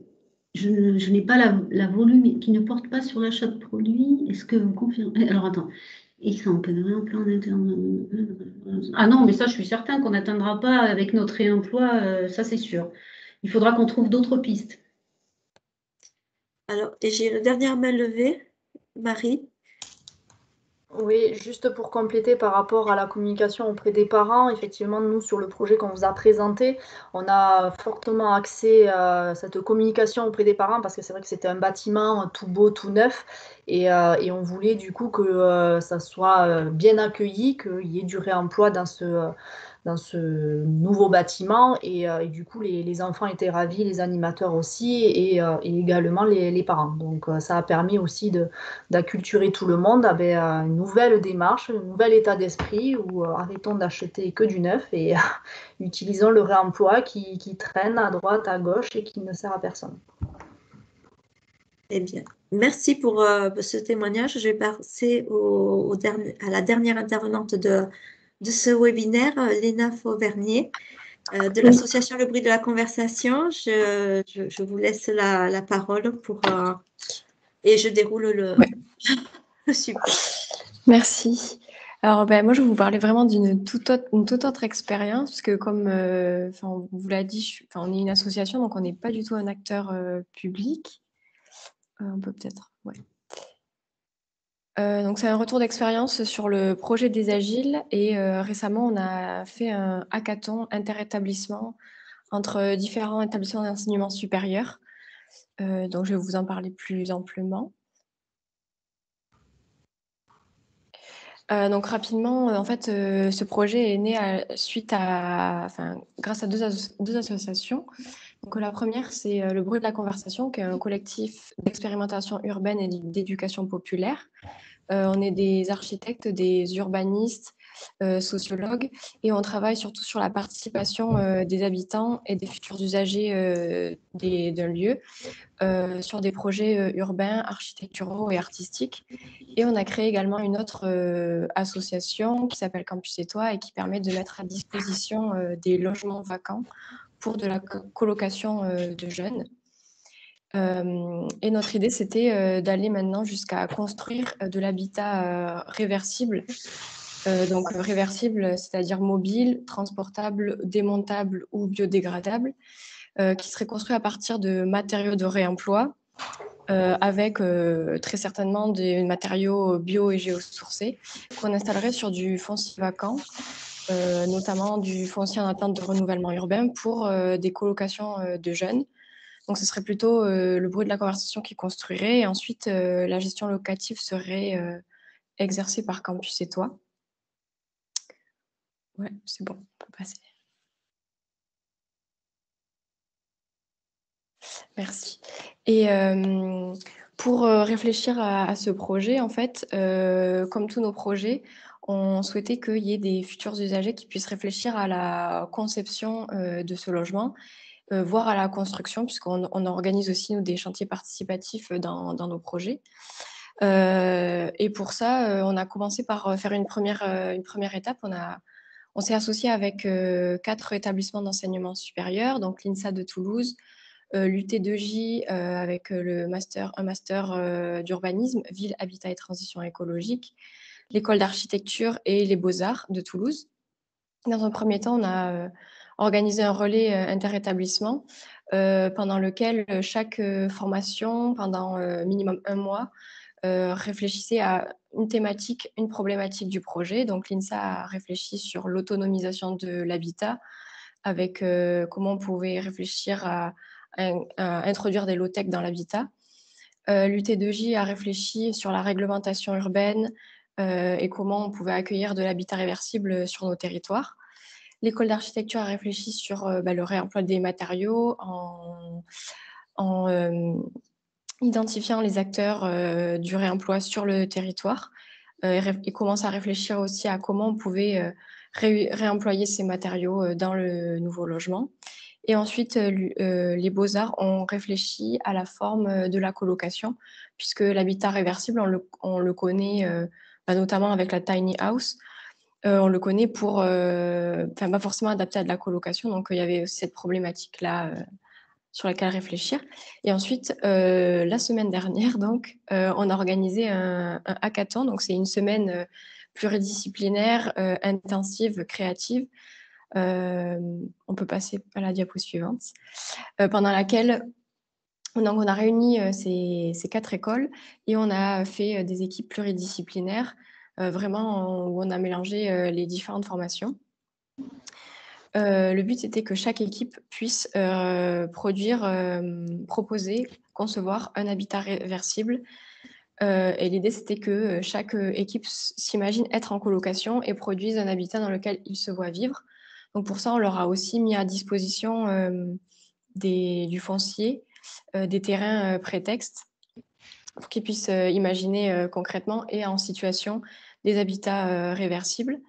n'ai pas la volume qui ne porte pas sur l'achat de produits. Est-ce que vous confirmez? Alors attends. Ah non, mais ça, je suis certain qu'on n'atteindra pas avec notre réemploi, ça c'est sûr. Il faudra qu'on trouve d'autres pistes. Alors, et j'ai une dernière main levée, Marie. Oui, juste pour compléter par rapport à la communication auprès des parents, effectivement, nous, sur le projet qu'on vous a présenté, on a fortement axé cette communication auprès des parents parce que c'est vrai que c'était un bâtiment tout beau, tout neuf et on voulait du coup que ça soit bien accueilli, qu'il y ait du réemploi dans ce nouveau bâtiment et du coup les enfants étaient ravis, les animateurs aussi et également les parents. Donc ça a permis aussi d'acculturer tout le monde avec une nouvelle démarche, un nouvel état d'esprit où arrêtons d'acheter que du neuf et utilisons le réemploi qui traîne à droite, à gauche et qui ne sert à personne. Eh bien, merci pour ce témoignage. Je vais passer à la dernière intervenante de ce webinaire, Léna Fauvernier, de l'association Le Bruit de la Conversation. Je vous laisse la parole et je déroule le support. Merci. Alors, moi, je vais vous parler vraiment d'une toute autre expérience, parce que comme on vous l'a dit, on est une association, donc on n'est pas du tout un acteur public. On peut peut-être, ouais. Donc, c'est un retour d'expérience sur le projet des Agiles et récemment, on a fait un hackathon interétablissement entre différents établissements d'enseignement supérieur. Donc, je vais vous en parler plus amplement. Donc rapidement, en fait, ce projet est né grâce à deux associations. Donc la première, c'est Le Bruit de la Conversation, qui est un collectif d'expérimentation urbaine et d'éducation populaire. On est des architectes, des urbanistes, sociologues, et on travaille surtout sur la participation des habitants et des futurs usagers d'un lieu sur des projets urbains, architecturaux et artistiques. Et on a créé également une autre association qui s'appelle Campus et Toi et qui permet de mettre à disposition des logements vacants pour de la colocation de jeunes. Et notre idée, c'était d'aller maintenant jusqu'à construire de l'habitat réversible Donc réversibles, c'est-à-dire mobiles, transportables, démontables ou biodégradables, qui seraient construits à partir de matériaux de réemploi, avec très certainement des matériaux bio et géosourcés qu'on installerait sur du foncier vacant, notamment du foncier en attente de renouvellement urbain pour des colocations de jeunes. Donc ce serait plutôt le bruit de la conversation qui construirait, et ensuite la gestion locative serait exercée par Campus et Toi. Ouais, c'est bon, on peut passer. Merci. Et pour réfléchir à ce projet, en fait, comme tous nos projets, on souhaitait qu'il y ait des futurs usagers qui puissent réfléchir à la conception de ce logement, voire à la construction, puisqu'on organise aussi, nous, des chantiers participatifs dans nos projets. Et pour ça, on a commencé par faire une première étape. On s'est associé avec 4 établissements d'enseignement supérieur, donc l'INSA de Toulouse, l'UT2J avec un master d'urbanisme, ville, habitat et transition écologique, l'école d'architecture et les beaux-arts de Toulouse. Dans un premier temps, on a organisé un relais interétablissement pendant lequel chaque formation, pendant minimum 1 mois, réfléchissait à une thématique, une problématique du projet. Donc l'INSA a réfléchi sur l'autonomisation de l'habitat, avec comment on pouvait réfléchir à introduire des low-tech dans l'habitat. L'UT2J a réfléchi sur la réglementation urbaine et comment on pouvait accueillir de l'habitat réversible sur nos territoires. L'école d'architecture a réfléchi sur le réemploi des matériaux en identifiant les acteurs du réemploi sur le territoire et commence à réfléchir aussi à comment on pouvait réemployer ces matériaux dans le nouveau logement. Et ensuite, les Beaux-Arts ont réfléchi à la forme de la colocation, puisque l'habitat réversible, on le connaît notamment avec la tiny house, on le connaît pour, pas forcément adapté à de la colocation, donc il y avait aussi cette problématique-là sur laquelle réfléchir. Et ensuite, la semaine dernière, donc, on a organisé un hackathon, donc c'est une semaine pluridisciplinaire, intensive, créative. On peut passer à la diapo suivante, pendant laquelle on a réuni ces 4 écoles et on a fait des équipes pluridisciplinaires, vraiment où on a mélangé les différentes formations. Le but, c'était que chaque équipe puisse proposer, concevoir un habitat réversible. Et l'idée, c'était que chaque équipe s'imagine être en colocation et produise un habitat dans lequel il se voit vivre. Donc pour ça, on leur a aussi mis à disposition du foncier, des terrains prétextes, pour qu'ils puissent imaginer concrètement et en situation des habitats réversibles.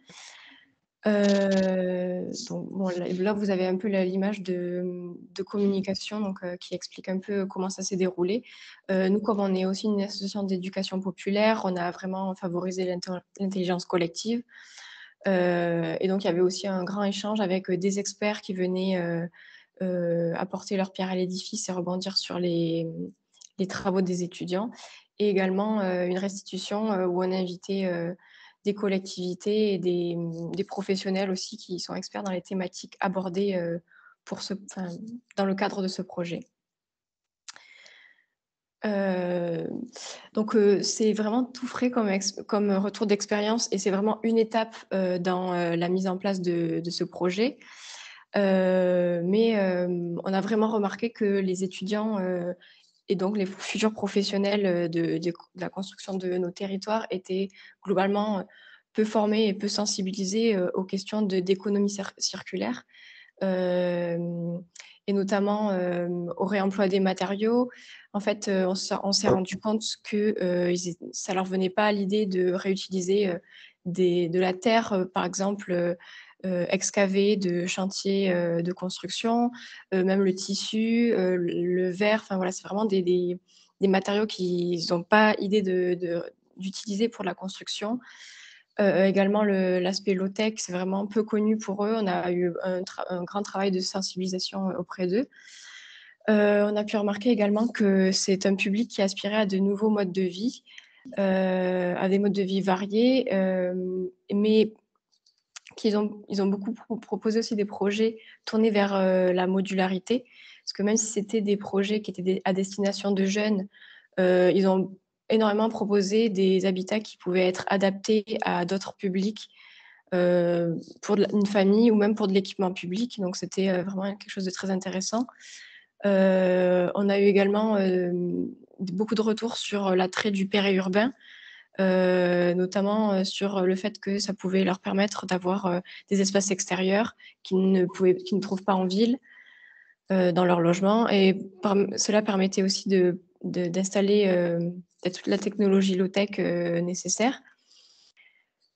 Donc, bon, là, vous avez un peu l'image de communication donc, qui explique un peu comment ça s'est déroulé. Nous, comme on est aussi une association d'éducation populaire, on a vraiment favorisé l'intelligence collective. Et donc, il y avait aussi un grand échange avec des experts qui venaient apporter leur pierre à l'édifice et rebondir sur les travaux des étudiants. Et également une restitution où on a invité des collectivités et des professionnels aussi qui sont experts dans les thématiques abordées dans le cadre de ce projet. Donc c'est vraiment tout frais comme retour d'expérience et c'est vraiment une étape dans la mise en place de ce projet. Mais on a vraiment remarqué que les étudiants et donc les futurs professionnels de la construction de nos territoires étaient globalement peu formés et peu sensibilisés aux questions d'économie circulaire, et notamment au réemploi des matériaux. En fait, on s'est rendu compte que ça leur venait pas à l'idée de réutiliser de la terre, par exemple, excavée de chantiers de construction, même le tissu, le verre, enfin voilà, c'est vraiment des matériaux qu'ils n'ont pas idée d'utiliser pour la construction. Également, l'aspect low-tech, c'est vraiment peu connu pour eux. On a eu un grand travail de sensibilisation auprès d'eux. On a pu remarquer également que c'est un public qui aspirait à de nouveaux modes de vie, à des modes de vie variés, mais ils ont beaucoup proposé aussi des projets tournés vers la modularité, parce que même si c'était des projets qui étaient à destination de jeunes, ils ont énormément proposé des habitats qui pouvaient être adaptés à d'autres publics, pour une famille ou même pour de l'équipement public. Donc, c'était vraiment quelque chose de très intéressant. On a eu également beaucoup de retours sur l'attrait du périurbain, notamment sur le fait que ça pouvait leur permettre d'avoir des espaces extérieurs qu'ils ne trouvent pas en ville, dans leur logement. Et cela permettait aussi d'installer toute la technologie low-tech nécessaire.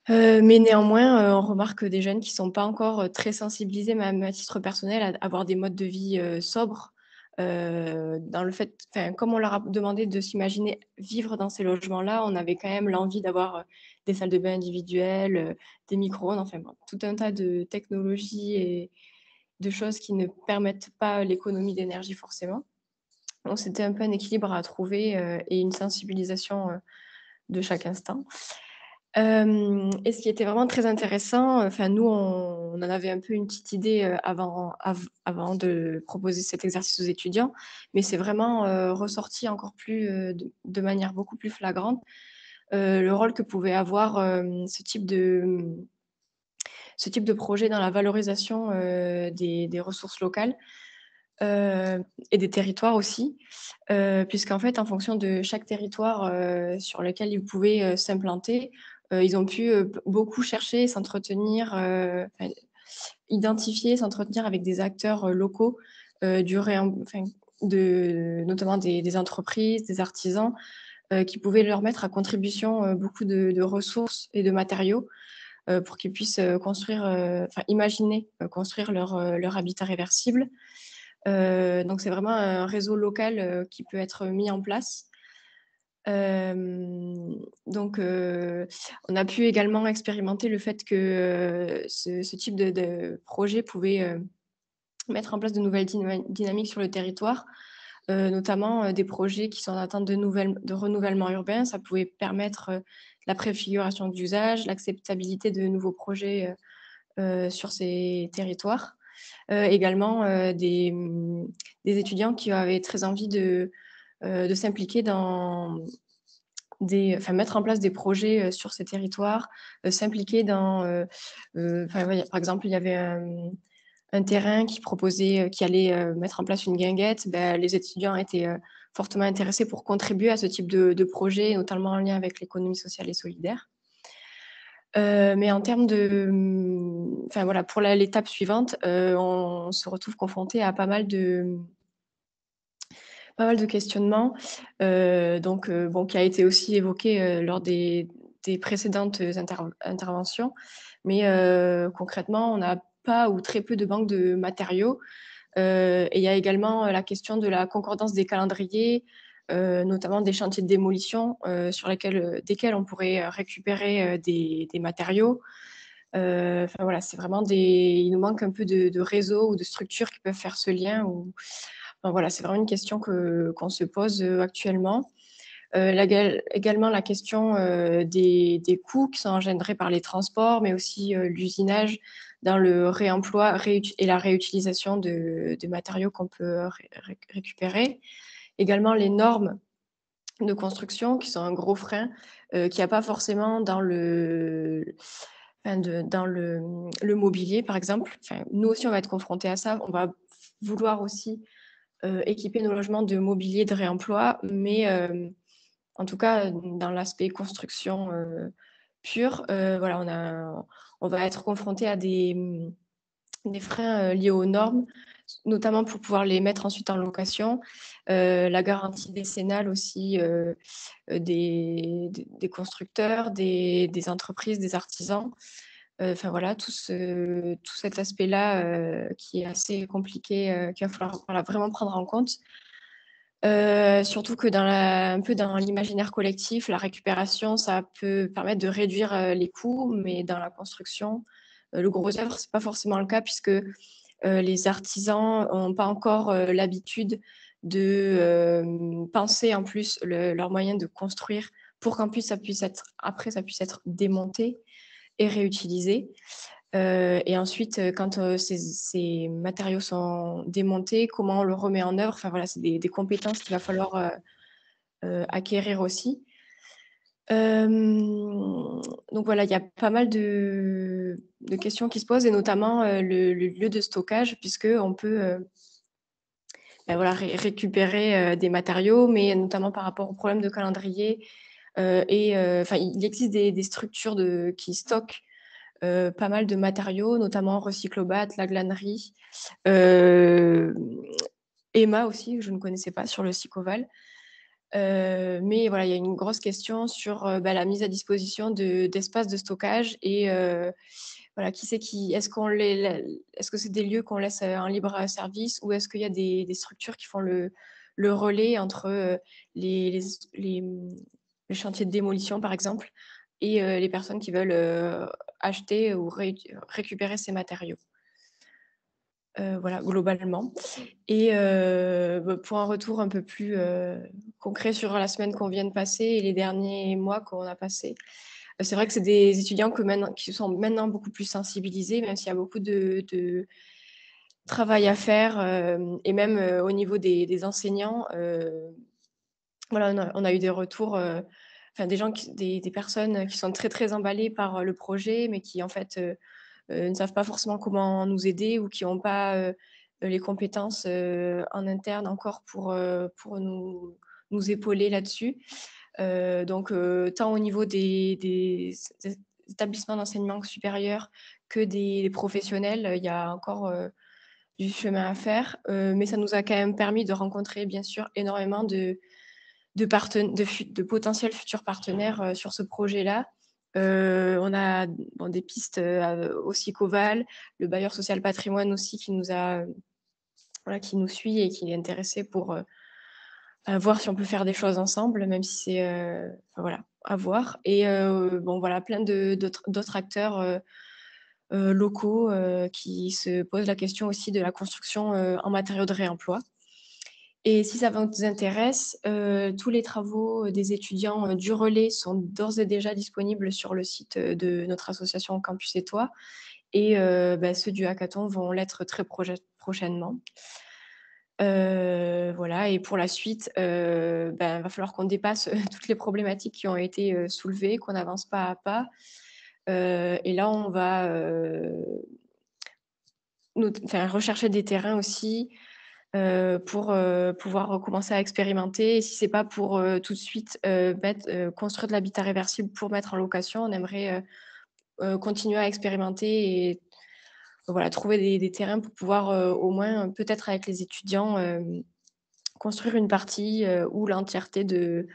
Mais néanmoins, on remarque des jeunes qui ne sont pas encore très sensibilisés, même à titre personnel, à avoir des modes de vie sobres. Dans le fait, comme on leur a demandé de s'imaginer vivre dans ces logements-là, on avait quand même l'envie d'avoir des salles de bain individuelles, des micro-ondes, enfin bon, tout un tas de technologies et de choses qui ne permettent pas l'économie d'énergie forcément. Donc c'était un peu un équilibre à trouver et une sensibilisation de chaque instant. Et ce qui était vraiment très intéressant, nous, on en avait un peu une petite idée avant de proposer cet exercice aux étudiants, mais c'est vraiment ressorti encore plus de manière beaucoup plus flagrante, le rôle que pouvait avoir ce type de projet dans la valorisation des ressources locales et des territoires aussi, puisqu'en fait, en fonction de chaque territoire sur lequel ils pouvaient s'implanter, ils ont pu beaucoup chercher, s'entretenir, identifier, s'entretenir avec des acteurs locaux, notamment des entreprises, des artisans, qui pouvaient leur mettre à contribution beaucoup de ressources et de matériaux pour qu'ils puissent imaginer construire leur habitat réversible. Donc, c'est vraiment un réseau local qui peut être mis en place. Donc, on a pu également expérimenter le fait que ce type de projet pouvait mettre en place de nouvelles dynamiques sur le territoire, notamment des projets qui sont en attente de renouvellement urbain. Ça pouvait permettre la préfiguration d'usage, l'acceptabilité de nouveaux projets sur ces territoires. Également des étudiants qui avaient très envie de s'impliquer dans mettre en place des projets sur ces territoires, s'impliquer dans, par exemple, il y avait un terrain qui allait mettre en place une guinguette. Les étudiants étaient fortement intéressés pour contribuer à ce type de projet, notamment en lien avec l'économie sociale et solidaire. Mais en termes pour l'étape suivante, on se retrouve confronté à pas mal de questionnements, qui a été aussi évoqué lors des précédentes interventions. Mais concrètement, on n'a pas ou très peu de banques de matériaux. Et il y a également la question de la concordance des calendriers, notamment des chantiers de démolition desquels on pourrait récupérer des matériaux. C'est vraiment il nous manque un peu de réseaux ou de structures qui peuvent faire ce lien. C'est vraiment une question qu'on se pose actuellement. Également la question des coûts qui sont engendrés par les transports, mais aussi l'usinage dans le réemploi et la réutilisation de matériaux qu'on peut récupérer. Également les normes de construction qui sont un gros frein qu'il n'y a pas forcément dans le mobilier, par exemple. Nous aussi, on va être confrontés à ça. On va vouloir aussi équiper nos logements de mobilier de réemploi, mais en tout cas, dans l'aspect construction pure, on va être confronté à des freins liés aux normes, notamment pour pouvoir les mettre ensuite en location. La garantie décennale aussi des constructeurs, des entreprises, des artisans. Tout cet aspect-là qui est assez compliqué, qu'il va falloir vraiment prendre en compte. Surtout que un peu dans l'imaginaire collectif, la récupération, ça peut permettre de réduire les coûts, mais dans la construction, le gros œuvre, c'est pas forcément le cas puisque les artisans n'ont pas encore l'habitude de penser en plus leurs moyens de construire pour ça puisse être démonté et réutilisé. Et ensuite, quand ces matériaux sont démontés, comment on le remet en œuvre? Enfin voilà, c'est des compétences qu'il va falloir acquérir aussi. Donc voilà, il y a pas mal de questions qui se posent, et notamment le lieu de stockage, puisqu'on peut voilà, récupérer des matériaux, mais notamment par rapport au problème de calendrier. Il existe des structures qui stockent pas mal de matériaux, notamment Recyclobat, la glanerie, Emma aussi, que je ne connaissais pas, sur le Sicoval. Mais voilà, il y a une grosse question sur la mise à disposition d'espaces de stockage, et voilà, est-ce que c'est des lieux qu'on laisse en libre service, ou est-ce qu'il y a des structures qui font le relais entre les chantiers de démolition, par exemple, et les personnes qui veulent acheter ou récupérer ces matériaux. Voilà, globalement. Et pour un retour un peu plus concret sur la semaine qu'on vient de passer et les derniers mois qu'on a passés, c'est vrai que c'est des étudiants qui sont maintenant beaucoup plus sensibilisés, même s'il y a beaucoup de travail à faire, et même au niveau des enseignants. Voilà, on a eu des retours, des personnes qui sont très, très emballées par le projet, mais qui en fait ne savent pas forcément comment nous aider, ou qui n'ont pas les compétences en interne encore pour nous épauler là-dessus. Donc, tant au niveau des établissements d'enseignement supérieur que des professionnels, il y a encore du chemin à faire. Mais ça nous a quand même permis de rencontrer, bien sûr, énormément de potentiels futurs partenaires sur ce projet-là. On a des pistes au Sicoval, le bailleur social patrimoine aussi qui nous suit et qui est intéressé pour voir si on peut faire des choses ensemble, même si c'est voilà, à voir. Et voilà, plein d'autres acteurs locaux qui se posent la question aussi de la construction en matériaux de réemploi. Et si ça vous intéresse, tous les travaux des étudiants du relais sont d'ores et déjà disponibles sur le site de notre association Campus Étoile, et ceux du hackathon vont l'être très prochainement. Voilà, et pour la suite, va falloir qu'on dépasse toutes les problématiques qui ont été soulevées, qu'on avance pas à pas. Et là, on va rechercher des terrains aussi, pour pouvoir recommencer à expérimenter. Et si c'est pas pour tout de suite construire de l'habitat réversible pour mettre en location, on aimerait continuer à expérimenter et voilà, trouver des terrains pour pouvoir au moins, peut-être avec les étudiants, construire une partie ou l'entièreté de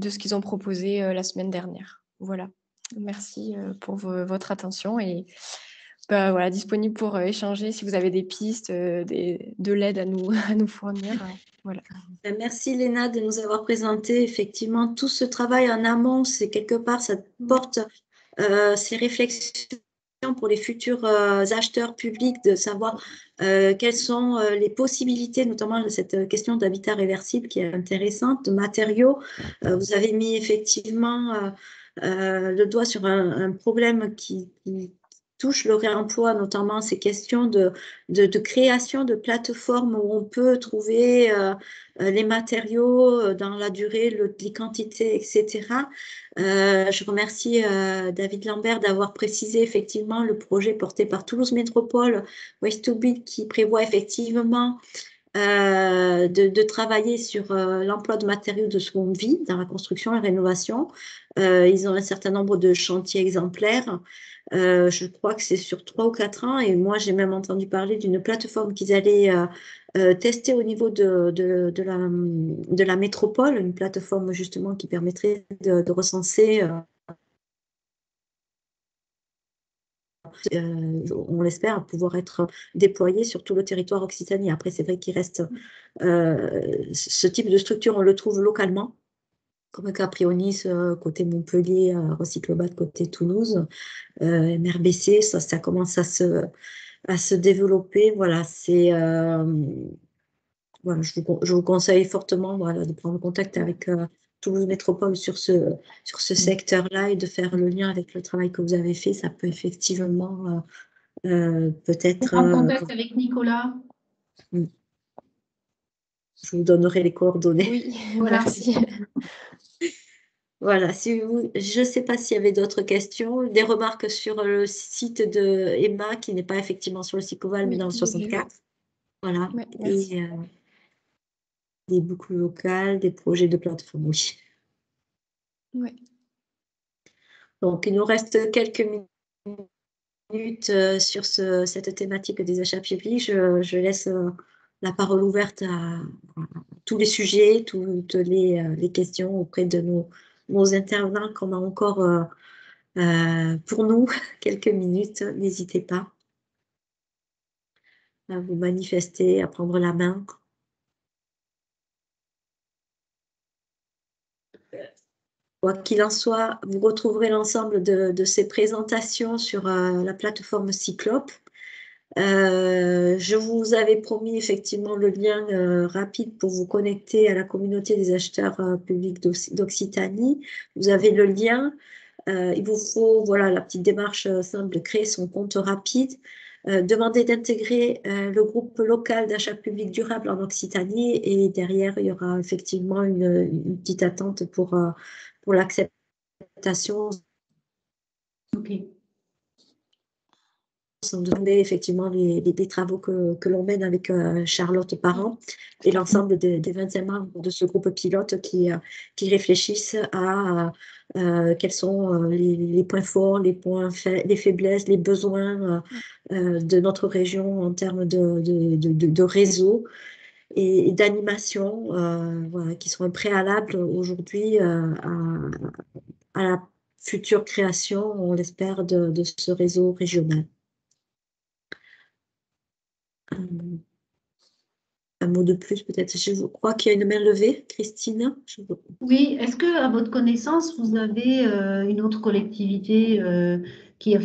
ce qu'ils ont proposé la semaine dernière. Voilà. Merci pour votre attention, et voilà, disponible pour échanger si vous avez des pistes, de l'aide à nous fournir. Voilà. Merci Léna de nous avoir présenté effectivement tout ce travail en amont. C'est quelque part, ça porte ces réflexions pour les futurs acheteurs publics, de savoir quelles sont les possibilités, notamment de cette question d'habitat réversible qui est intéressante, de matériaux. Vous avez mis effectivement le doigt sur un problème qui touche le réemploi, notamment ces questions de création de plateformes où on peut trouver les matériaux dans la durée, les quantités, etc. Je remercie David Lambert d'avoir précisé effectivement le projet porté par Toulouse Métropole Waste to Build, qui prévoit effectivement de travailler sur l'emploi de matériaux de seconde vie dans la construction et la rénovation. Ils ont un certain nombre de chantiers exemplaires. Je crois que c'est sur 3 ou 4 ans, et moi j'ai même entendu parler d'une plateforme qu'ils allaient tester au niveau de la métropole, une plateforme justement qui permettrait de recenser on l'espère, pouvoir être déployé sur tout le territoire Occitanie. Après, c'est vrai qu'il reste ce type de structure, on le trouve localement, comme Caprionis côté Montpellier, Recyclobat côté Toulouse, MRBC, ça commence à se développer. Voilà, voilà, je vous conseille fortement, voilà, de prendre contact avec Toulouse Métropole sur ce secteur-là et de faire le lien avec le travail que vous avez fait, ça peut effectivement peut-être… En contact avec Nicolas. Je vous donnerai les coordonnées. Oui, Voilà. merci. Voilà, je ne sais pas s'il y avait d'autres questions, des remarques sur le site de Emma, qui n'est pas effectivement sur le Sicoval, mais Oui, dans le j'ai vu. 64. Voilà. Ouais, merci. Et des boucles locales, des projets de plateforme, oui. Ouais. Donc, il nous reste quelques minutes sur cette thématique des achats publics. Je laisse la parole ouverte à tous les sujets, toutes les questions auprès de nos intervenants qu'on a encore pour nous quelques minutes. N'hésitez pas à vous manifester, à prendre la main. Quoi qu'il en soit, vous retrouverez l'ensemble de ces présentations sur la plateforme Cyclope. Je vous avais promis effectivement le lien rapide pour vous connecter à la communauté des acheteurs publics d'Occitanie. Vous avez le lien. Il vous faut, voilà, la petite démarche simple de créer son compte rapide. Demander d'intégrer le groupe local d'achat public durable en Occitanie et derrière, il y aura effectivement une petite attente pour l'acceptation. Ok. Sans demander effectivement les travaux que l'on mène avec Charlotte Parent et l'ensemble des 25 membres de ce groupe pilote qui réfléchissent à quels sont les points forts, les points les faiblesses, les besoins de notre région en termes de réseau et d'animation, voilà, qui sont un préalable aujourd'hui à la future création, on l'espère, de ce réseau régional. Un mot de plus peut-être. Je crois qu'il y a une main levée, Christine. Oui, est-ce que à votre connaissance, vous avez une autre collectivité qui a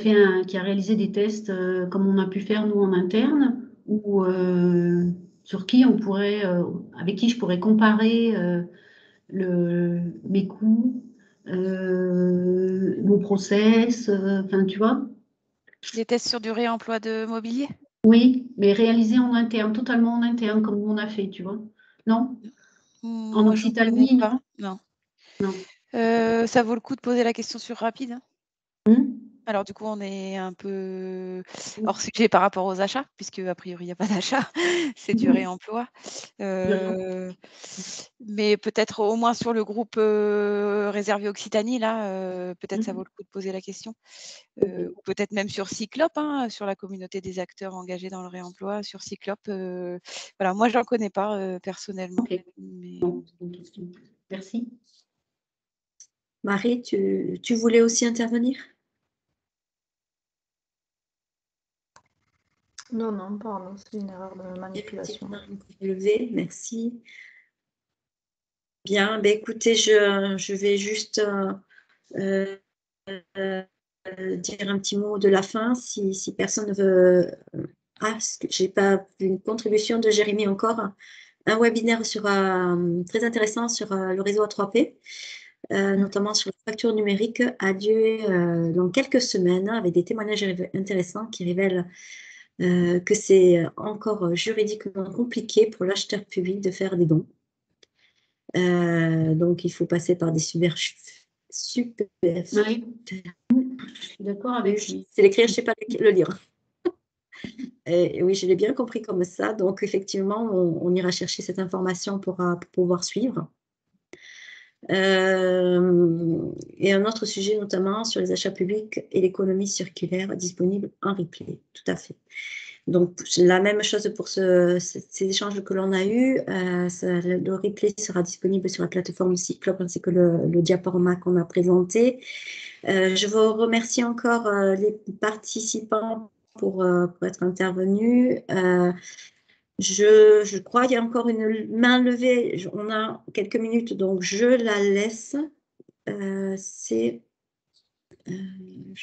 réalisé des tests comme on a pu faire nous en interne, ou sur qui on pourrait, avec qui je pourrais comparer mes coûts, mon process, enfin tu vois? Des tests sur du réemploi de mobilier? Oui, mais réalisé en interne, totalement en interne, comme on a fait, tu vois? Non? En Moi, je ne connais Occitanie, pas. Non. non. Ça vaut le coup de poser la question sur Rapide, hein. Alors du coup, on est un peu hors sujet par rapport aux achats, puisque a priori, il n'y a pas d'achat, c'est du réemploi. Mais peut-être au moins sur le groupe réservé Occitanie, là, peut-être ça vaut le coup de poser la question. Ou peut-être même sur Cyclope, hein, sur la communauté des acteurs engagés dans le réemploi, sur Cyclope. Voilà, moi, je n'en connais pas personnellement. Ok. Mais… Bon, c'est une question. Merci. Marie, tu voulais aussi intervenir? Non, non, pardon, c'est une erreur de manipulation. Merci. Bien, ben écoutez, je vais juste dire un petit mot de la fin si personne ne veut. Ah, j'ai pas vu une contribution de Jérémy encore. Un webinaire très intéressant sur le réseau A3P, notamment sur la facture numérique, a lieu dans quelques semaines avec des témoignages intéressants qui révèlent que c'est encore juridiquement compliqué pour l'acheteur public de faire des dons. Donc, il faut passer par des super. Oui. Je suis d'accord avec lui. C'est l'écrire, je ne sais pas le lire. Et oui, je l'ai bien compris comme ça. Donc, effectivement, on ira chercher cette information pour pouvoir suivre. Et un autre sujet, notamment sur les achats publics et l'économie circulaire, disponible en replay. Tout à fait. Donc, la même chose pour ces échanges que l'on a eus. Le replay sera disponible sur la plateforme Cyclope ainsi que le diaporama qu'on a présenté. Je vous remercie encore les participants pour être intervenus. Je crois qu'il y a encore une main levée. On a quelques minutes, donc je la laisse. Je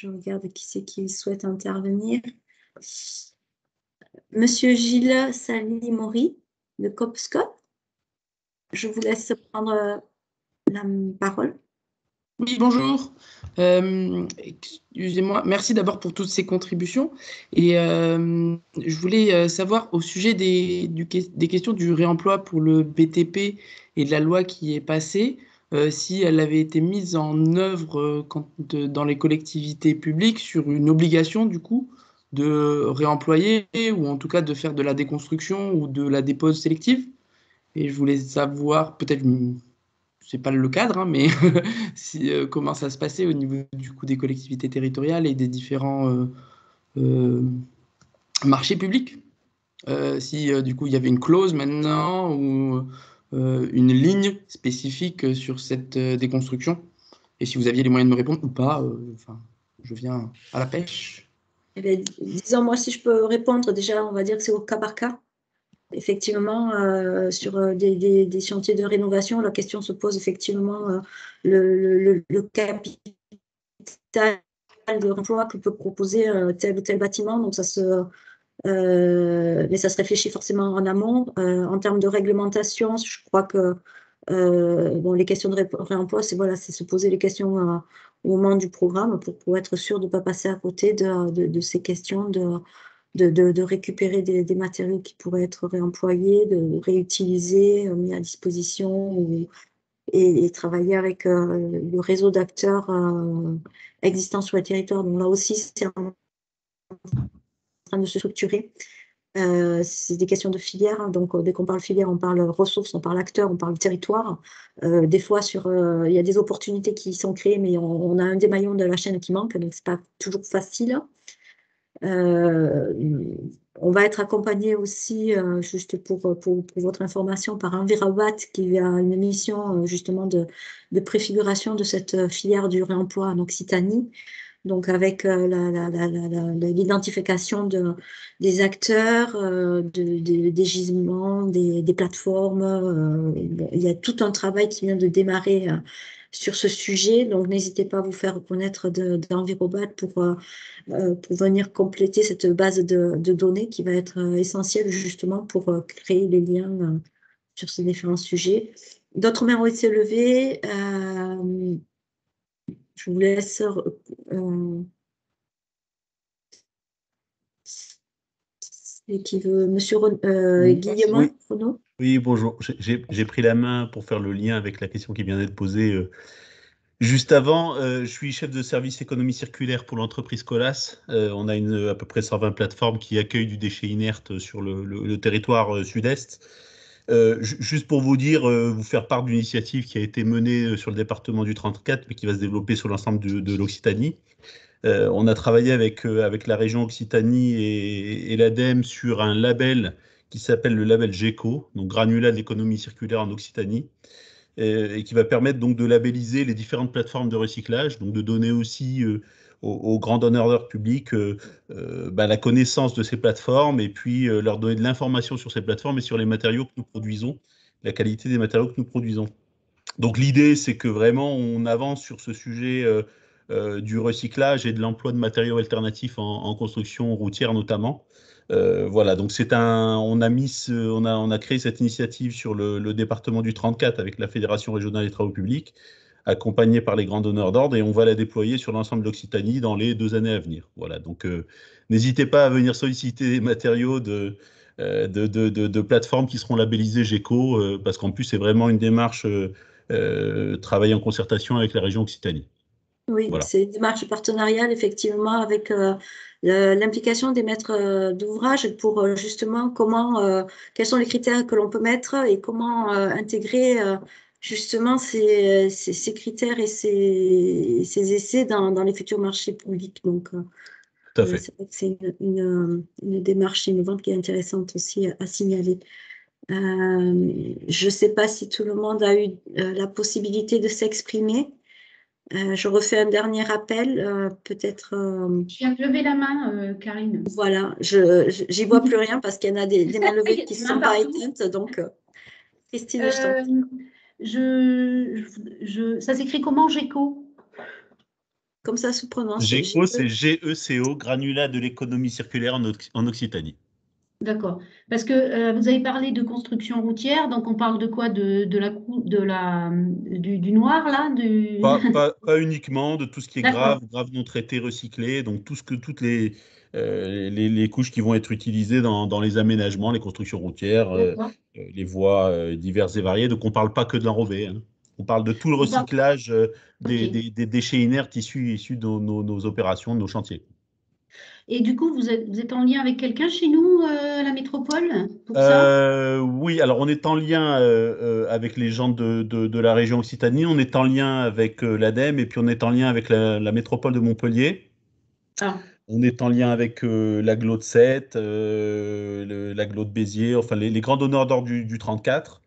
regarde qui c'est qui souhaite intervenir. Monsieur Gilles Salimori de Copscope. Je vous laisse prendre la parole. Oui, bonjour. Excusez-moi, merci d'abord pour toutes ces contributions. Et je voulais savoir au sujet des questions du réemploi pour le BTP et de la loi qui est passée, si elle avait été mise en œuvre dans les collectivités publiques sur une obligation du coup de réemployer ou en tout cas de faire de la déconstruction ou de la dépose sélective. Et je voulais savoir, peut-être, c'est pas le cadre, hein, mais comment ça se passait au niveau du coup des collectivités territoriales et des différents euh, marchés publics. Si du coup il y avait une clause maintenant ou une ligne spécifique sur cette déconstruction. Et si vous aviez les moyens de me répondre ou pas, je viens à la pêche. Eh bien, disons, moi, si je peux répondre, déjà, on va dire que c'est au cas par cas. Effectivement, sur des chantiers de rénovation, la question se pose effectivement le capital de l'emploi que peut proposer tel ou tel bâtiment. Donc, mais ça se réfléchit forcément en amont. En termes de réglementation, je crois que bon, les questions de réemploi, c'est se poser les questions au moment du programme pour être sûr de ne pas passer à côté de ces questions de récupérer des matériaux qui pourraient être réemployés, de réutiliser, mis à disposition et travailler avec le réseau d'acteurs existants sur le territoire. Donc là aussi, c'est en train de se structurer. C'est des questions de filière, hein. Donc dès qu'on parle filière, on parle ressources, on parle acteurs, on parle territoire. Des fois, il y a des opportunités qui sont créées, mais on a un des maillons de la chaîne qui manque, donc c'est pas toujours facile. On va être accompagné aussi, juste pour votre information, par Envirobat qui a une mission justement de préfiguration de cette filière du réemploi en Occitanie. Donc avec l'identification des acteurs, des gisements, des plateformes. Il y a tout un travail qui vient de démarrer sur ce sujet. Donc n'hésitez pas à vous faire connaître d'Envirobat pour venir compléter cette base de données qui va être essentielle justement pour créer les liens sur ces différents sujets. D'autres mains ont été levées. Je vous laisse. Qui veut, Monsieur Guillemot, Oui. Renaud. Oui, bonjour. J'ai pris la main pour faire le lien avec la question qui vient d'être posée juste avant. Je suis chef de service économie circulaire pour l'entreprise Colas. On a à peu près 120 plateformes qui accueillent du déchet inerte sur le territoire sud-est. Juste pour vous dire, vous faire part d'une initiative qui a été menée sur le département du 34, mais qui va se développer sur l'ensemble de l'Occitanie. On a travaillé avec la région Occitanie et l'ADEME sur un label qui s'appelle le label GECO, donc Granulat de l'économie circulaire en Occitanie, et qui va permettre donc de labelliser les différentes plateformes de recyclage, donc de donner aussi aux grands donneurs publics la connaissance de ces plateformes et puis leur donner de l'information sur ces plateformes et sur les matériaux que nous produisons, la qualité des matériaux que nous produisons. Donc l'idée, c'est que vraiment on avance sur ce sujet du recyclage et de l'emploi de matériaux alternatifs en construction routière notamment. Voilà, donc on a créé cette initiative sur le département du 34 avec la Fédération régionale des travaux publics, accompagnée par les grands donneurs d'ordre, et on va la déployer sur l'ensemble de l'Occitanie dans les 2 années à venir. Voilà, donc n'hésitez pas à venir solliciter des matériaux de plateformes qui seront labellisées GECO, parce qu'en plus c'est vraiment une démarche travailler en concertation avec la région Occitanie. Oui, Voilà. c'est une démarche partenariale, effectivement, avec l'implication des maîtres d'ouvrage pour justement quels sont les critères que l'on peut mettre et comment intégrer justement ces critères et ces essais dans les futurs marchés publics. Donc, Tout à fait. c'est vrai que c'est une démarche innovante qui est intéressante aussi à signaler. Je ne sais pas si tout le monde a eu la possibilité de s'exprimer. Je refais un dernier appel, peut-être. Je viens de lever la main, Karine. Voilà, j'y vois plus rien parce qu'il y en a des mains levées qui ne sont pas éteintes. Donc, Christine, ça s'écrit comment, GECO? Comme ça se prononce. GECO, c'est GECO, Granulat de l'économie circulaire en Occitanie. D'accord. Parce que vous avez parlé de construction routière, donc on parle de quoi? Du noir, là? Pas uniquement, de tout ce qui est D'accord. grave non traité, recyclé, donc toutes les couches qui vont être utilisées dans les aménagements, les constructions routières, D'accord. les voies diverses et variées. Donc on ne parle pas que de l'enrobé, hein. On parle de tout le On parle- recyclage Ok. des déchets inertes issus de nos opérations, de nos chantiers. Et du coup, vous êtes en lien avec quelqu'un chez nous, à la métropole, pour ça? Oui, alors on est en lien avec les gens de la région Occitanie, on est en lien avec l'ADEME et puis on est en lien avec la métropole de Montpellier. Ah, On est en lien avec l'agglo de Sète, l'agglo de Béziers, enfin les grands donneurs d'ordre du 34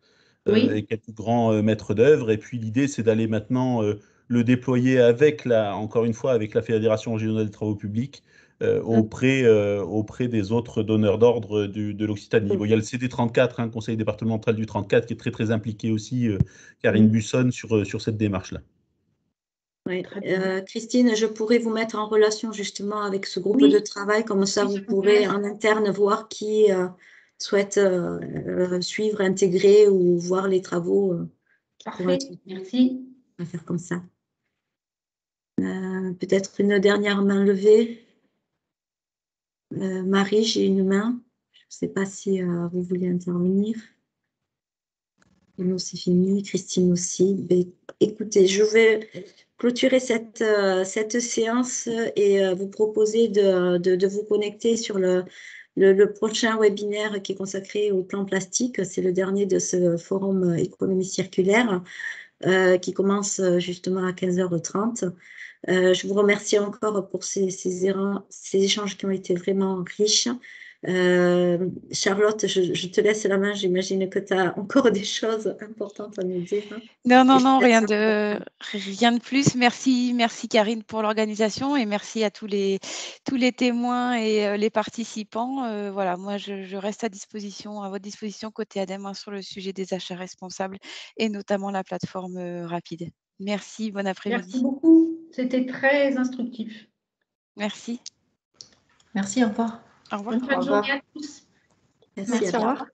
et oui. quelques grands maîtres d'œuvre. Et puis l'idée, c'est d'aller maintenant le déployer encore une fois, avec la Fédération régionale des travaux publics auprès des autres donneurs d'ordre de l'Occitanie. Bon, il y a le CD34, hein, Conseil départemental du 34, qui est très très impliqué aussi, Karine Mm. Bussonne, sur cette démarche-là. Oui. Très bien. Christine, je pourrais vous mettre en relation justement avec ce groupe de Oui, travail, comme ça oui, vous ça pourrez m'intéresse. en interne voir qui souhaite suivre, intégrer ou voir les travaux qui pourraient être Parfait. Merci. à faire comme ça. Peut-être une dernière main levée. Marie, j'ai une main. Je ne sais pas si vous voulez intervenir. Et nous, c'est fini. Christine aussi. Ben, écoutez, je vais clôturer cette séance et vous proposer de vous connecter sur le prochain webinaire qui est consacré au plan plastique. C'est le dernier de ce forum économie circulaire qui commence justement à 15h30. Je vous remercie encore pour ces échanges qui ont été vraiment riches. Charlotte, je te laisse la main. J'imagine que tu as encore des choses importantes à nous dire. Non, rien de plus. Merci Karine pour l'organisation et merci à tous les témoins et les participants. Voilà, moi je reste à votre disposition côté ADEME, hein, sur le sujet des achats responsables et notamment la plateforme rapide. Merci, bon Merci après-midi. beaucoup. C'était très instructif. Merci. Merci, au revoir. Au revoir. Bonne fin de journée à tous. Merci, Merci, à au bientôt. revoir.